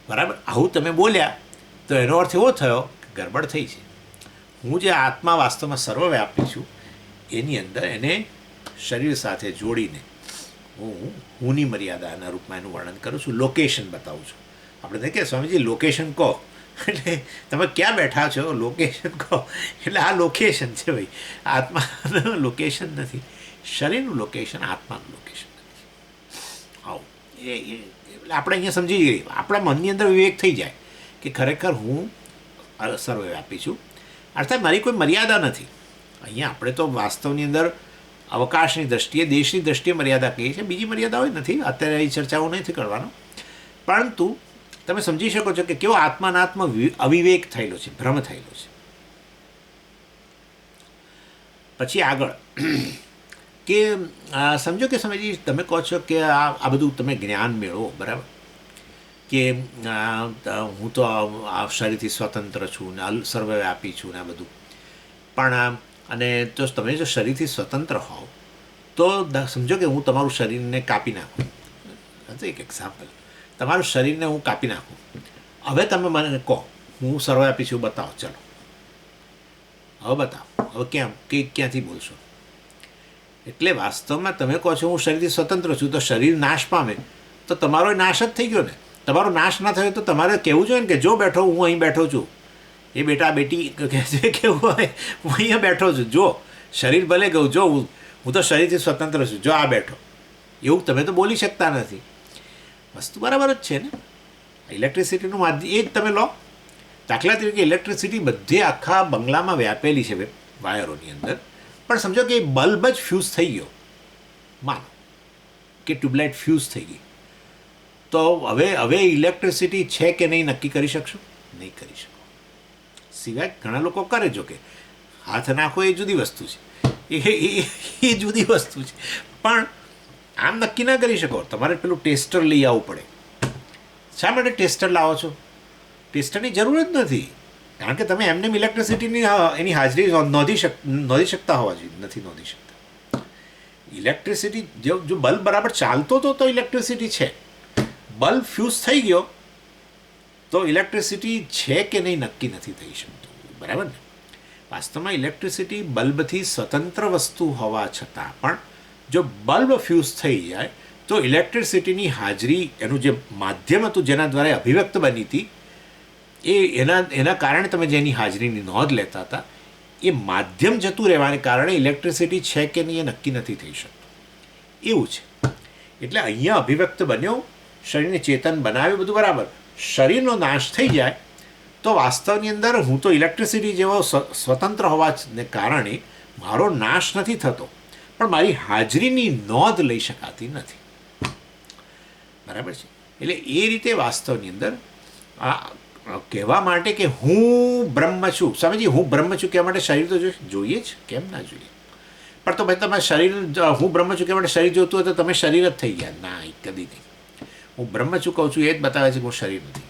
બરાબર. આવું તમે બોલ્યા તો એનો અર્થ એવો થયો કે ગરબડ થઈ છે. હું જે આત્મા વાસ્તવમાં સર્વવ્યાપી છું એની અંદર એને શરીર સાથે જોડીને હુંની મર્યાદાના રૂપમાં એનું વર્ણન કરું છું, લોકેશન બતાવું છું. આપણે કે સ્વામીજી લોકેશન કહો એટલે તમે ક્યાં બેઠા છો, લોકેશન કહો એટલે આ લોકેશન છે ભાઈ, આત્માનું લોકેશન નથી, શરીરનું લોકેશન, આત્માનું લોકેશન નથી. આવું એટલે આપણે અહીંયા સમજી ગઈએ, આપણા મનની અંદર વિવેક થઈ જાય કે ખરેખર હું સર્વવ્યાપી છું, અર્થાત મારી કોઈ મર્યાદા નથી. અહીંયા આપણે તો વાસ્તવની અંદર અવકાશની દૃષ્ટિએ, દેશની દૃષ્ટિએ મર્યાદા કહીએ છીએ, બીજી મર્યાદાઓ નથી. અત્યારે એ ચર્ચાઓ નથી કરવાનો, પરંતુ તમે સમજી શકો છો કે કેવો આત્માનાત્મ અવિવેક થયેલો છે, ભ્રમ થયેલો છે. પછી આગળ કે સમજો કે સમજી તમે કહો છો કે આ બધું તમે જ્ઞાન મેળવો, બરાબર, કે હું તો આ શરીરથી સ્વતંત્ર છું ને સર્વવ્યાપી છું ને આ બધું. પણ અને તો તમે જો શરીરથી સ્વતંત્ર હોવ તો સમજો કે હું તમારું શરીરને કાપી નાખું. એક એક્ઝામ્પલ, તમારું શરીરને હું કાપી નાખું. હવે તમે મને કહો હું સર્વવ્યાપી છું, બતાવો, ચલો હવે બતાવો, હવે ક્યાંથી બોલશો? એટલે વાસ્તવમાં તમે કહો છો હું શરીરથી સ્વતંત્ર છું, તો શરીર નાશ પામે તો તમારો નાશ જ થઈ ગયો ને. તમારો નાશ ના થયો તો તમારે કહેવું જોઈએ ને કે જો બેઠો હું અહીં બેઠો છું, એ બેટા બેટી કહે છે કે હું અહીંયા બેઠો છું, જો શરીર ભલે કહું જો હું તો શરીરથી સ્વતંત્ર છું, જો આ બેઠો. એવું તમે તો બોલી શકતા નથી. વસ્તુ બરાબર જ છે ને. ઇલેક્ટ્રિસિટીનું માધ્યમ એ જ તમે લો. દાખલા તરીકે ઇલેક્ટ્રિસિટી બધે આખા બંગલામાં વ્યાપેલી છે વાયરોની અંદર, પણ સમજો કે બલ્બ જ ફ્યુઝ થઈ ગયો, માનો કે ટ્યુબલાઇટ ફ્યુઝ થઈ ગઈ, તો હવે ઇલેક્ટ્રિસિટી છે કે નહીં નક્કી કરી શકશો? નહીં કરી શકો. સિવાય ઘણા લોકો કરે, જો કે હાથ નાખો એ જુદી વસ્તુ છે, એ જુદી વસ્તુ છે, પણ આમ નક્કી ના કરી શકો. તમારે પેલું ટેસ્ટર લઈ આવવું પડે. શા માટે ટેસ્ટર લાવો છો? ટેસ્ટરની જરૂર જ નથી, કારણ કે તમે એમને ઇલેક્ટ્રિસિટીની એની હાજરી નોંધી શકતા હોવા જોઈએ. નથી નોંધી શકતા. ઇલેક્ટ્રિસિટી જો બલ્બ બરાબર ચાલતો હતો તો ઇલેક્ટ્રિસિટી છે. બલ્બ ફ્યુઝ થઈ ગયો તો ઇલેક્ટ્રિસિટી છે કે નહીં નક્કી નથી થઈ શકતું, બરાબર ને. વાસ્તવમાં ઇલેક્ટ્રિસિટી બલ્બથી સ્વતંત્ર વસ્તુ હોવા છતાં પણ જો બલ્બ ફ્યુઝ થઈ જાય તો ઇલેક્ટ્રિસિટીની હાજરી, એનું જે માધ્યમ હતું જેના દ્વારા અભિવ્યક્ત બની હતી, એના કારણે તમે જેની હાજરીની નોંધ લેતા હતા, એ માધ્યમ જતું રહેવાને કારણે ઇલેક્ટ્રિસિટી છે કે નહીં એ નક્કી નથી થઈ શકતું. એવું છે. એટલે અહીંયા અભિવ્યક્ત બન્યો, શરીરને ચેતન બનાવ્યું, બધું બરાબર. શરીરનો નાશ થઈ જાય તો વાસ્તવની અંદર હું તો ઇલેક્ટ્રિસિટી જેવો સ્વતંત્ર હોવાને કારણે મારો નાશ નથી થતો, પણ મારી હાજરીની નોંધ લઈ શકાતી નથી, બરાબર છે. એટલે એ રીતે વાસ્તવની અંદર આ કહેવા માટે કે હું બ્રહ્મ છું, સમજી, હું બ્રહ્મ છું કહેવા માટે શરીર તો જોઈએ જ, કેમ ના જોઈએ? પણ તો ભાઈ તમે શરીર, હું બ્રહ્મ છું કહેવા માટે શરીર જોતું હોય તો તમે શરીર જ થઈ ગયા. ના, કદી નહીં. હું બ્રહ્મ છું કહું છું એ જ બતાવે છે કે હું શરીર નથી.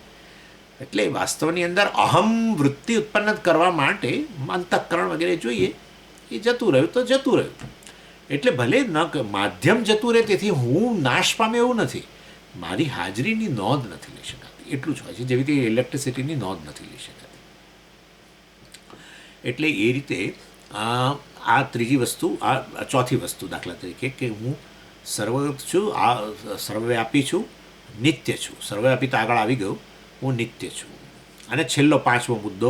એટલે વાસ્તવની અંદર અહમ વૃત્તિ ઉત્પન્ન કરવા માટે અંતઃકરણ વગેરે જોઈએ, એ જતું રહ્યું તો જતું રહ્યું. એટલે ભલે ન માધ્યમ જતું રહે તેથી હું નાશ પામે એવું નથી, મારી હાજરીની નોંધ નથી લઈ શકાતી, એટલું જ હોય છે. જેવી રીતે ઇલેક્ટ્રિસિટીની નોંધ નથી લઈ શકાતી. એટલે એ રીતે આ ત્રીજી વસ્તુ, આ ચોથી વસ્તુ દાખલા તરીકે કે હું સર્વ છું, આ સર્વવ્યાપી છું, નિત્ય છું. સર્વવ્યાપી તો આગળ આવી ગયું, હું નિત્ય છું. અને છેલ્લો પાંચમો મુદ્દો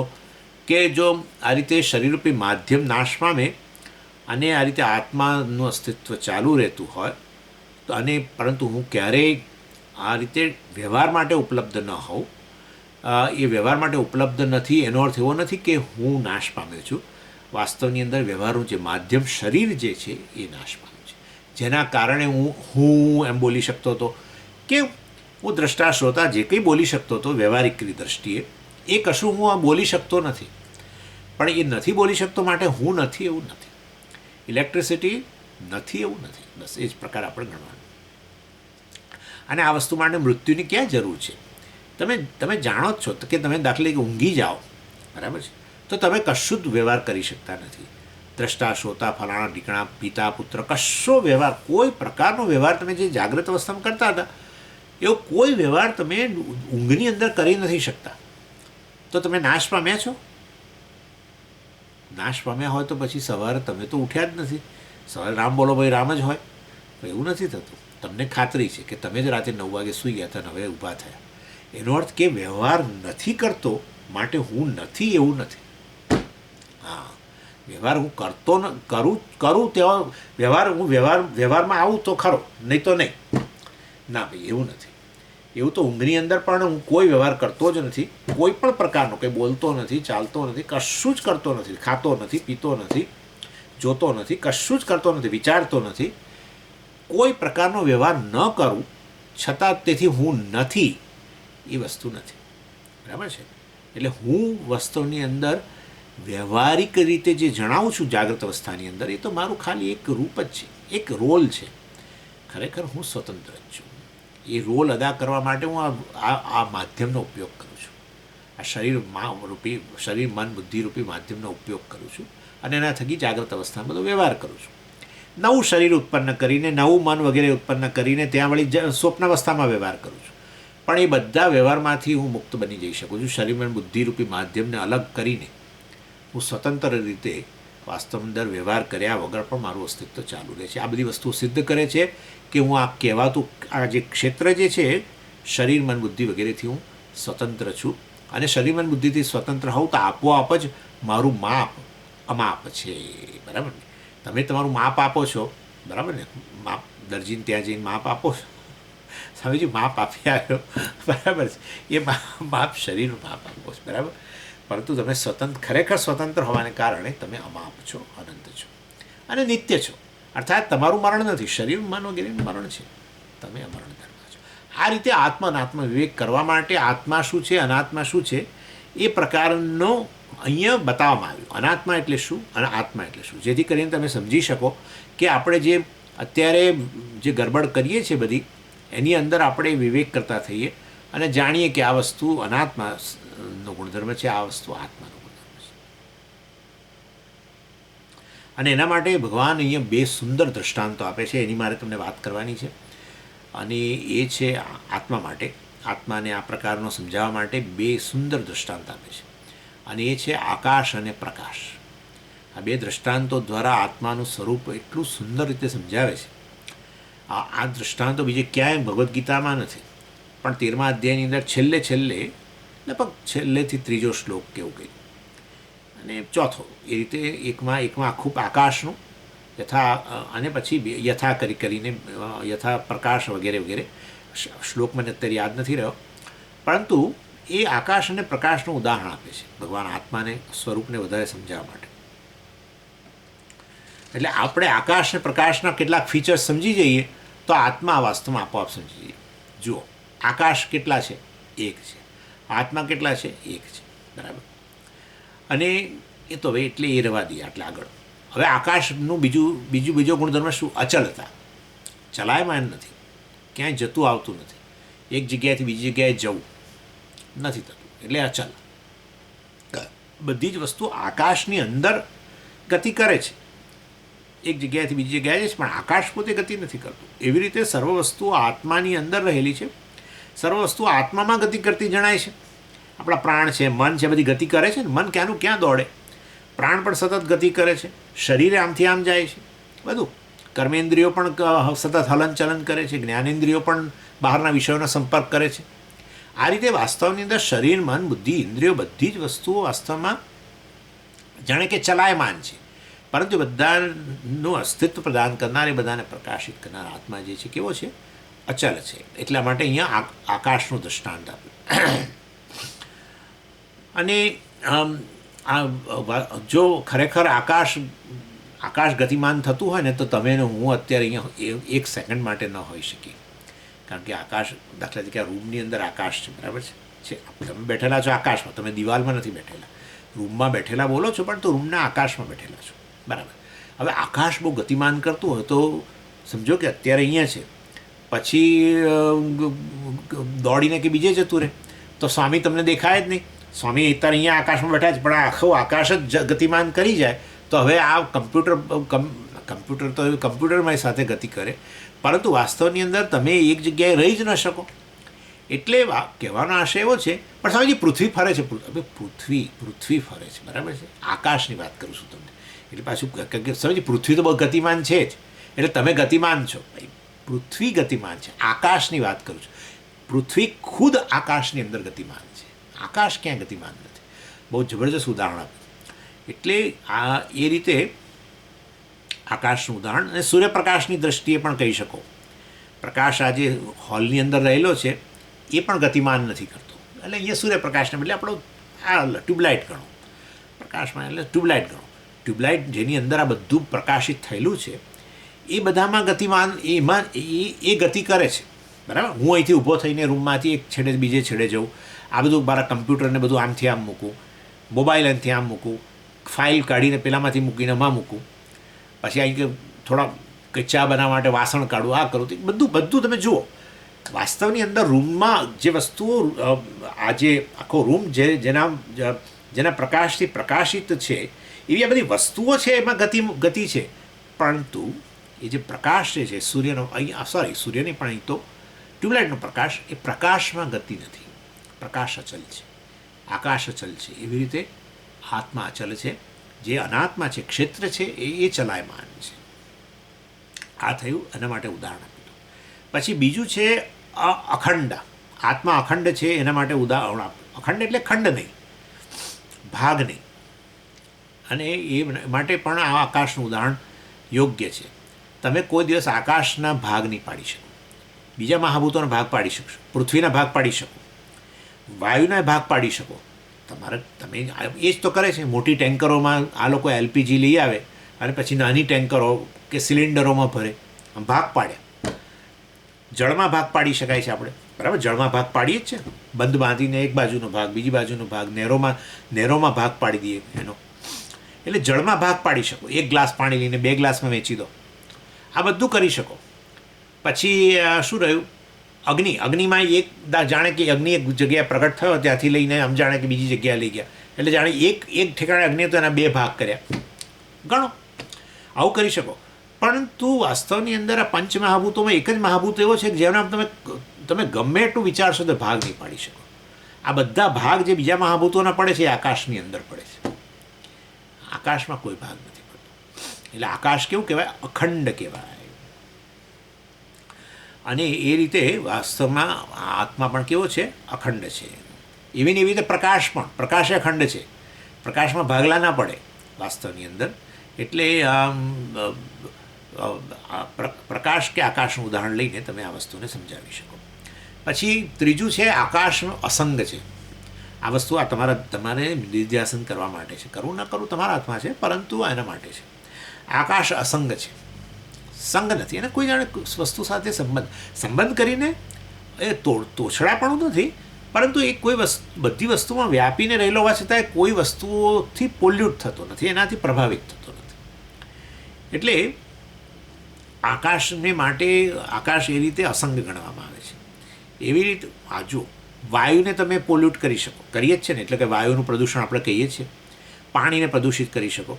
કે જો આ રીતે શરીરરૂપી માધ્યમ નાશ પામે અને આ રીતે આત્માનું અસ્તિત્વ ચાલુ રહેતું હોય તો, અને પરંતુ હું ક્યારેય આ રીતે વ્યવહાર માટે ઉપલબ્ધ ન હોઉં, એ વ્યવહાર માટે ઉપલબ્ધ નથી એનો અર્થ એવો નથી કે હું નાશ પામ્યો છું. વાસ્તવની અંદર વ્યવહારનું જે માધ્યમ શરીર જે છે એ નાશ પામ્યું છે, જેના કારણે હું એમ બોલી શકતો હતો કે હું દ્રષ્ટા શ્રોતા જે કંઈ બોલી શકતો હતો વ્યવહારિક દ્રષ્ટિએ, એ કશું હું આ બોલી શકતો નથી. પણ એ નથી બોલી શકતો માટે હું નથી એવું નથી, ઇલેક્ટ્રિસિટી નથી એવું નથી. બસ એ જ પ્રકાર આપણે ગણવાનું. અને આ વસ્તુ માટે મૃત્યુની ક્યાં જરૂર છે? તમે જાણો જ છો કે તમે દાખલા તરીકે ઊંઘી જાઓ, બરાબર છે, તો તમે કશું જ વ્યવહાર કરી શકતા નથી. દ્રષ્ટા શ્રોતા ફલાણા ઢીકણા પિતા પુત્ર કશો વ્યવહાર, કોઈ પ્રકારનો વ્યવહાર તમે જે જાગ્રત અવસ્થામાં કરતા હતા એવો કોઈ વ્યવહાર તમે ઊંઘની અંદર કરી નથી શકતા. તો તમે નાશ પામ્યા છો? નાશ પામ્યા હોય તો પછી સવારે તમે તો ઉઠ્યા જ નથી. સવારે રામ બોલો ભાઈ રામ જ હોય, એવું નથી થતું. તમને ખાતરી છે કે તમે જ રાતે 9 વાગે સૂઈ ગયા હતા અને હવે ઊભા થયા. એનો અર્થ કે વ્યવહાર નથી કરતો માટે હું નથી એવું નથી. હા, વ્યવહાર હું કરતો કરું તેવા વ્યવહાર, હું વ્યવહારમાં આવું તો ખરો, નહીં તો નહીં. ના ભાઈ, એવું નથી. એવું તો ઊંઘની અંદર પણ હું કોઈ વ્યવહાર કરતો જ નથી, કોઈ પણ પ્રકારનો, કંઈ બોલતો નથી, ચાલતો નથી, કશું જ કરતો નથી, ખાતો નથી, પીતો નથી, જોતો નથી, કશું જ કરતો નથી, વિચારતો નથી, કોઈ પ્રકારનો વ્યવહાર ન કરું છતાં તેથી હું નથી એ વસ્તુ નથી, બરાબર છે. એટલે હું વસ્તુની અંદર વ્યવહારિક રીતે જે જણાવું છું જાગૃત અવસ્થાની અંદર, એ તો મારું ખાલી એક રૂપ જ છે, એક રોલ છે. ખરેખર હું સ્વતંત્ર જ છું. એ રોલ અદા કરવા માટે હું આ માધ્યમનો ઉપયોગ કરું છું. આ શરીર મન બુદ્ધિ રૂપી માધ્યમનો ઉપયોગ કરું છું અને એના થકી જાગૃત અવસ્થામાં બધો વ્યવહાર કરું છું. નવું શરીર ઉત્પન્ન કરીને, નવું મન વગેરે ઉત્પન્ન કરીને ત્યાં વળી સ્વપ્ન અવસ્થામાં વ્યવહાર કરું છું. પણ એ બધા વ્યવહારમાંથી હું મુક્ત બની જઈ શકું છું. શરીર મન બુદ્ધિરૂપી માધ્યમને અલગ કરીને હું સ્વતંત્ર રીતે વાસ્તવ અંદર વ્યવહાર કર્યા વગર પણ મારું અસ્તિત્વ ચાલુ રહે છે. આ બધી વસ્તુઓ સિદ્ધ કરે છે કે હું આ કહેવાતું આ જે ક્ષેત્ર જે છે શરીર મન બુદ્ધિ વગેરેથી હું સ્વતંત્ર છું. અને શરીર મન બુદ્ધિથી સ્વતંત્ર હોઉં તો આપોઆપ જ મારું માપ અમાપ છે, બરાબર ને. તમે તમારું માપ આપો છો, બરાબર ને. માપ દરજીને ત્યાં જઈને માપ આપો છો, સ્વામીજી માપ આપી આવ્યો, બરાબર છે. એ માપ શરીરનું માપ આપો છો, બરાબર. પરંતુ તમે ખરેખર સ્વતંત્ર હોવાને કારણે તમે અમાપ છો, અનંત છો અને નિત્ય છો. અર્થાત તમારું મરણ નથી, શરીર મન વગેરેનું મરણ છે, તમે અમરણ ધર્મ છો. આ રીતે આત્મા અનાત્મા વિવેક કરવા માટે આત્મા શું છે, અનાત્મા શું છે, એ પ્રકારનો અહીંયા બતાવવામાં આવ્યું. અનાત્મા એટલે શું અને આત્મા એટલે શું, જેથી કરીને તમે સમજી શકો કે આપણે જે અત્યારે જે ગરબડ કરીએ છીએ બધી, એની અંદર આપણે વિવેક કરતા થઈએ અને જાણીએ કે આ વસ્તુ અનાત્માનો ગુણધર્મ છે, આ વસ્તુ આત્માનો ગુણધર્મ છે. અને એના માટે ભગવાન અહીંયા બે સુંદર દૃષ્ટાંતો આપે છે, એની મારે તમને વાત કરવાની છે. અને એ છે આત્મા માટે, આત્માને આ પ્રકારનો સમજાવવા માટે બે સુંદર દૃષ્ટાંત આપે છે. અને એ છે આકાશ અને પ્રકાશ. આ બે દૃષ્ટાંતો દ્વારા આત્માનું સ્વરૂપ એટલું સુંદર રીતે સમજાવે છે. આ દૃષ્ટાંતો બીજે ક્યાંય ભગવદ્ ગીતામાં નથી, પણ 13મા અધ્યાયની અંદર છેલ્લે લગભગ છેલ્લેથી ત્રીજો શ્લોક કેવું કંઈ અને ચોથો, એ રીતે એકમાં આખું આકાશનું અને પછી યથા કરીને યથા પ્રકાશ વગેરે વગેરે શ્લોક મને અત્યારે યાદ નથી રહ્યો, પરંતુ એ આકાશ અને પ્રકાશનું ઉદાહરણ આપે છે ભગવાન આત્માને સ્વરૂપને વધારે સમજાવવા માટે. એટલે આપણે આકાશ અને પ્રકાશના કેટલાક ફીચર્સ સમજી જઈએ તો આત્મા વાસ્તવમાં આપોઆપ સમજી જઈએ. જુઓ, આકાશ કેટલા છે? એક છે. આત્મા કેટલા છે? એક છે, બરાબર. અને એ તો હવે એટલે એ રહેવા દઈએ આટલે આગળ. હવે આકાશનું બીજો ગુણધર્મ શું? અચલતા, ચલાયમાન નથી, ક્યાંય જતું આવતું નથી, એક જગ્યાએથી બીજી જગ્યાએ જવું નથી થતું, એટલે અચલ. બધી જ વસ્તુ આકાશની અંદર ગતિ કરે છે, એક જગ્યાએથી બીજી જગ્યાએ છે, પણ આકાશ પોતે ગતિ નથી કરતું. એવી રીતે સર્વ વસ્તુઓ આત્માની અંદર રહેલી છે, સર્વ વસ્તુઓ આત્મામાં ગતિ કરતી જણાય છે. આપણા પ્રાણ છે, મન છે, બધી ગતિ કરે છે ને. મન ક્યાંનું ક્યાં દોડે, પ્રાણ પણ સતત ગતિ કરે છે, શરીરે આમથી આમ જાય છે, બધું. કર્મેન્દ્રિયો પણ સતત હલનચલન કરે છે, જ્ઞાનેન્દ્રિયો પણ બહારના વિષયોનો સંપર્ક કરે છે. આ રીતે વાસ્તવની અંદર શરીર મન બુદ્ધિ ઇન્દ્રિયો બધી જ વસ્તુઓ વાસ્તવમાં જાણે કે ચલાયમાન છે, પરંતુ બધાનું અસ્તિત્વ પ્રદાન કરનાર, એ બધાને પ્રકાશિત કરનાર આત્મા જે છે કેવો છે? અચલ છે. એટલા માટે અહીંયા આકાશનું દૃષ્ટાંત આપ્યું. અને જો ખરેખર આકાશ ગતિમાન થતું હોય ને તો તમે ને હું અત્યારે અહીંયા એક સેકન્ડ માટે ન હોઈ શકીએ. કારણ કે આકાશ, દાખલા તરીકે રૂમની અંદર આકાશ છે, બરાબર છે. તમે બેઠેલા છો આકાશમાં, તમે દિવાલમાં નથી બેઠેલા, રૂમમાં બેઠેલા બોલો છો, પણ તો રૂમના આકાશમાં બેઠેલા છો, બરાબર. હવે આકાશ બહુ ગતિમાન કરતું હોય તો સમજો કે અત્યારે અહીંયા છે, પછી દોડીને કે બીજે જતું રહે તો સ્વામી તમને દેખાય જ નહીં. સ્વામી અત્યારે અહીંયા આકાશમાં બેઠા છે, પણ આખો આકાશ જ ગતિમાન કરી જાય તો હવે આ કમ્પ્યુટર તો કમ્પ્યુટરમાં સાથે ગતિ કરે, પરંતુ વાસ્તવની અંદર તમે એક જગ્યાએ રહી જ ન શકો. એટલે કહેવાનો આશય એવો છે. પણ સ્વામીજી પૃથ્વી ફરે છે, પૃથ્વી ફરે છે, બરાબર છે. આકાશની વાત કરું છું તમને. એટલે પાછું સ્વામીજી પૃથ્વી તો બહુ ગતિમાન છે જ, એટલે તમે ગતિમાન છો. પૃથ્વી ગતિમાન છે, આકાશની વાત કરું છું. પૃથ્વી ખુદ આકાશની અંદર ગતિમાન છે, આકાશ ક્યાં ગતિમાન નથી. બહુ જબરજસ્ત ઉદાહરણ આપ્યું. એટલે એ રીતે આકાશનું ઉદાહરણ. અને સૂર્યપ્રકાશની દ્રષ્ટિએ પણ કહી શકો. પ્રકાશ આજે હોલની અંદર રહેલો છે, એ પણ ગતિમાન નથી કરતો. એટલે અહીંયા સૂર્યપ્રકાશને બદલે આપણો આ ટ્યુબલાઇટ ગણો, પ્રકાશમાં એટલે ટ્યુબલાઇટ ગણો. ટ્યુબલાઇટ જેની અંદર આ બધું પ્રકાશિત થયેલું છે, એ બધામાં ગતિમાન, એ ગતિ કરે છે, બરાબર. હું અહીંથી ઊભો થઈને રૂમમાંથી એક છેડે બીજે છેડે જઉં, આ બધું મારા કમ્પ્યુટરને બધું આમથી આમ મૂકું, મોબાઈલ અહીંથી આમ મૂકું, ફાઇલ કાઢીને પેલામાંથી મૂકીને આમાં મૂકું, પછી અહીં કે થોડા કે ચા બનાવવા માટે વાસણ કાઢું, આ કરું, તો બધું બધું તમે જુઓ. વાસ્તવની અંદર રૂમમાં જે વસ્તુઓ આ જે આખો રૂમ જેના પ્રકાશથી પ્રકાશિત છે એવી આ બધી વસ્તુઓ છે, એમાં ગતિ છે. પરંતુ એ જે પ્રકાશ છે સૂર્યનો, અહીં સૂર્યની પણ અહીં તો ટ્યુબલાઇટનો પ્રકાશ, એ પ્રકાશમાં ગતિ નથી. પ્રકાશ અચલ છે, આકાશ અચલ છે. એવી રીતે આત્મા અચલ છે. જે અનાત્મા છે, ક્ષેત્ર છે, એ ચલાયમાન છે. આ થયું, એના માટે ઉદાહરણ આપ્યું. પછી બીજું છે અખંડ. આત્મા અખંડ છે, એના માટે ઉદાહરણ આપ્યું. અખંડ એટલે ખંડ નહીં, ભાગ નહીં. અને એ માટે પણ આ આકાશનું ઉદાહરણ યોગ્ય છે. તમે કોઈ દિવસ આકાશના ભાગ નહીં પાડી શકો, બીજા મહાભૂતોના ભાગ પાડી શકશો, પૃથ્વીના ભાગ પાડી શકો, વાયુના ભાગ પાડી શકો. તમે એ જ તો કરે છે. મોટી ટેન્કરોમાં આ લોકો એલપીજી લઈ આવે અને પછી નાની ટેન્કરો કે સિલિન્ડરોમાં ભરે, ભાગ પાડ્યા. જળમાં ભાગ પાડી શકાય છે આપણે, બરાબર. જળમાં ભાગ પાડીએ જ છે, બંધ બાંધીને એક બાજુનો ભાગ, બીજી બાજુનો ભાગ, નહેરોમાં ભાગ પાડી દઈએ એનો. એટલે જળમાં ભાગ પાડી શકો, એક ગ્લાસ પાણી લઈને 2 ગ્લાસમાં વેચી દો, આ બધું કરી શકો. પછી શું રહ્યું? અગ્નિમાં એક જાણે કે અગ્નિ એક જગ્યાએ પ્રગટ થયો, ત્યાંથી લઈને આમ જાણે કે બીજી જગ્યાએ લઈ ગયા, એટલે જાણે એક ઠેકાણે અગ્નિ તો એના 2 ભાગ કર્યા. ગણો, આવું કરી શકો. પરંતુ વાસ્તવની અંદર આ પંચમહાભૂતોમાં એક જ મહાભૂત એવો છે કે જેના તમે ગમે એટલું વિચારશો તો ભાગ નહીં પાડી શકો. આ બધા ભાગ જે બીજા મહાભૂતોના પડે છે એ આકાશની અંદર પડે છે. આકાશમાં કોઈ ભાગ નથી પડતો. એટલે આકાશ કેવું કહેવાય? અખંડ કહેવાય. અને એ રીતે વાસ્તવમાં આત્મા પણ કેવો છે? અખંડ છે. એવી ને એવી રીતે પ્રકાશ અખંડ છે. પ્રકાશમાં ભાગલા ના પડે વાસ્તવની અંદર. એટલે પ્રકાશ કે આકાશનું ઉદાહરણ લઈને તમે આ વસ્તુને સમજાવી શકો. પછી ત્રીજું છે આકાશ અસંગ છે. આ વસ્તુ તમારે નિર્ધ્યાસન કરવા માટે છે. કરવું ના કરવું તમારા હાથમાં છે, પરંતુ એના માટે છે. આકાશ અસંગ છે, સંગ નથી. એને કોઈ જાણે વસ્તુ સાથે સંબંધ કરીને એ તોછડાપણું નથી, પરંતુ એ કોઈ બધી વસ્તુમાં વ્યાપીને રહેલો હોવા છતાં કોઈ વસ્તુઓથી પોલ્યુટ થતો નથી, એનાથી પ્રભાવિત થતો નથી. એટલે આકાશને માટે આકાશ એ રીતે અસંગ ગણવામાં આવે છે. એવી રીતે જો વાયુને તમે પોલ્યુટ કરી શકો, કરીએ જ છે ને, એટલે કે વાયુનું પ્રદૂષણ આપણે કહીએ છીએ. પાણીને પ્રદૂષિત કરી શકો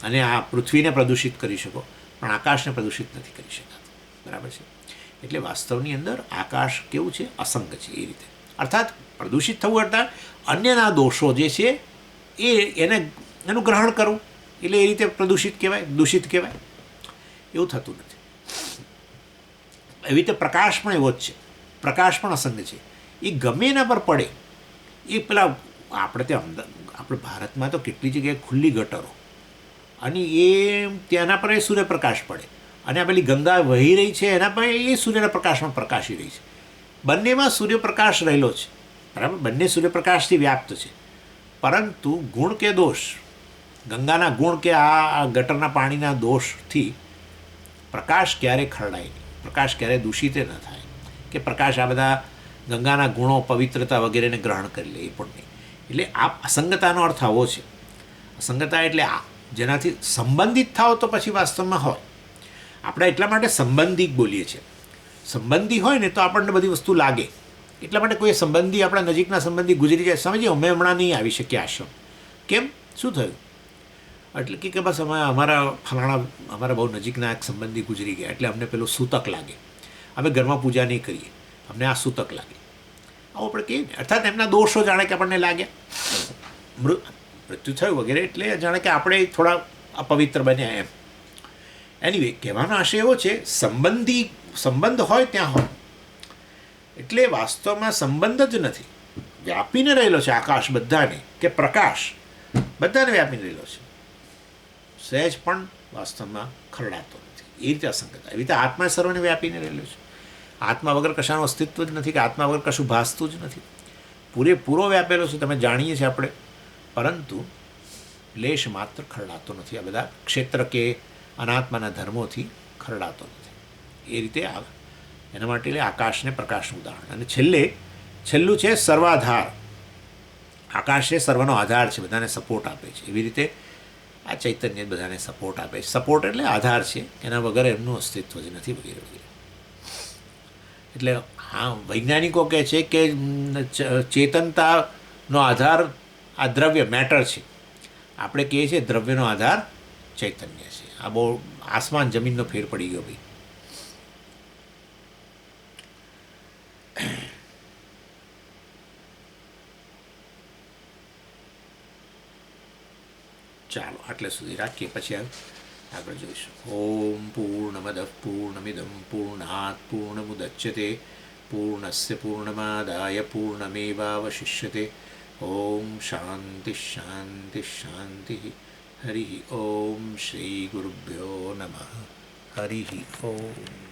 અને આ પૃથ્વીને પ્રદૂષિત કરી શકો, પણ આકાશને પ્રદૂષિત નથી કરી શકાતું. બરાબર છે. એટલે વાસ્તવની અંદર આકાશ કેવું છે? અસંગ છે. એ રીતે અર્થાત પ્રદૂષિત થવું અર્થાત અન્યના દોષો જે છે એનું ગ્રહણ કરવું, એટલે એ રીતે પ્રદૂષિત કહેવાય, દૂષિત કહેવાય. એવું થતું નથી. એવી રીતે પ્રકાશ પણ એવો જ છે. પ્રકાશ પણ અસંગ છે. એ ગમે એના પર પડે, એ પેલા આપણે ભારતમાં તો કેટલી જગ્યાએ ખુલ્લી ગટરો, અને એ ત્યાંના પર એ સૂર્યપ્રકાશ પડે, અને આ પેલી ગંગા વહી રહી છે એના પર એ સૂર્યના પ્રકાશમાં પ્રકાશી રહી છે. બંનેમાં સૂર્યપ્રકાશ રહેલો છે, બરાબર. બંને સૂર્યપ્રકાશથી વ્યાપ્ત છે. પરંતુ ગુણ કે દોષ, ગંગાના ગુણ કે આ ગટરના પાણીના દોષથી પ્રકાશ ક્યારેય ખરડાય નહીં, પ્રકાશ ક્યારેય દૂષિત ન થાય, કે પ્રકાશ આ બધા ગંગાના ગુણો, પવિત્રતા વગેરેને ગ્રહણ કરી લે, એ પણ નહીં. એટલે આ અસંગતાનો અર્થ આવો છે. અસંગતા એટલે આ જેનાથી સંબંધિત થાવ તો પછી વાસ્તવમાં હોય. આપણે એટલા માટે સંબંધી બોલીએ છીએ. સંબંધી હોય ને તો આપણને બધી વસ્તુ લાગે. એટલા માટે કોઈ સંબંધી, આપણા નજીકના સંબંધી ગુજરી જાય, સમજીએ અમે હમણાં નહીં આવી શકીએ આશ્રમ. કેમ? શું થયું? એટલે કે બસ અમારા બહુ નજીકના એક સંબંધી ગુજરી ગયા, એટલે અમને પેલું સૂતક લાગે, અમે ઘરમાં પૂજા નહીં કરીએ, અમને આ સૂતક લાગે. આવું આપણે કહીએ ને. અર્થાત એમના દોષો જાણે કે આપણને લાગ્યા, મૃત્યુ થયું વગેરે, એટલે જાણે કે આપણે થોડા અપવિત્ર બન્યા એમ. એનીવે, કહેવાનો આશય એવો છે, સંબંધ હોય ત્યાં હોય. એટલે વાસ્તવમાં સંબંધ જ નથી, વ્યાપીને રહેલો છે આકાશ બધાને, કે પ્રકાશ બધાને વ્યાપીને રહેલો છે. સહેજ પણ વાસ્તવમાં ખરડાતો નથી. એ રીતે અસંગતા. એવી રીતે આત્મા સર્વને વ્યાપીને રહેલો છે. આત્મા વગર કશાનું અસ્તિત્વ જ નથી, કે આત્મા વગર કશું ભાસતું જ નથી. પૂરેપૂરો વ્યાપેલો છે, તમે જાણીએ છીએ આપણે, પરંતુ લેશ માત્ર ખરડાતો નથી. આ બધા ક્ષેત્ર કે અનાત્માના ધર્મોથી ખરડાતો નથી. એ રીતે એના માટે એટલે આકાશને પ્રકાશનું ઉદાહરણ. અને છેલ્લું છે સર્વાધાર. આકાશ એ સર્વનો આધાર છે, બધાને સપોર્ટ આપે છે. એવી રીતે આ ચૈતન્ય બધાને સપોર્ટ આપે છે. સપોર્ટ એટલે આધાર છે, એના વગર એમનું અસ્તિત્વ જ નથી, વગેરે વગેરે. એટલે હા, વૈજ્ઞાનિકો કહે છે કે ચેતનતાનો આધાર આ દ્રવ્ય મેટર છે. આપણે કહીએ છીએ દ્રવ્યનો આધાર ચૈતન્ય છે. આ બહુ આસમાન જમીનનો ફેર પડી ગયો ભાઈ. ચાલો આટલે સુધી રાખીએ, પછી આગળ જોઈશું. ઓમ પૂર્ણમદ પૂર્ણમિદમ પૂર્ણાત પૂર્ણમુદચ્યતે પૂર્ણસ્ય પૂર્ણમાદાય પૂર્ણમેવાવશિષ્યતે. ઓમ શાંતિ શાંતિ શાંતિ. હરિ ઓમ શ્રી ગુરુભ્યો નમઃ. હરિ ઓમ.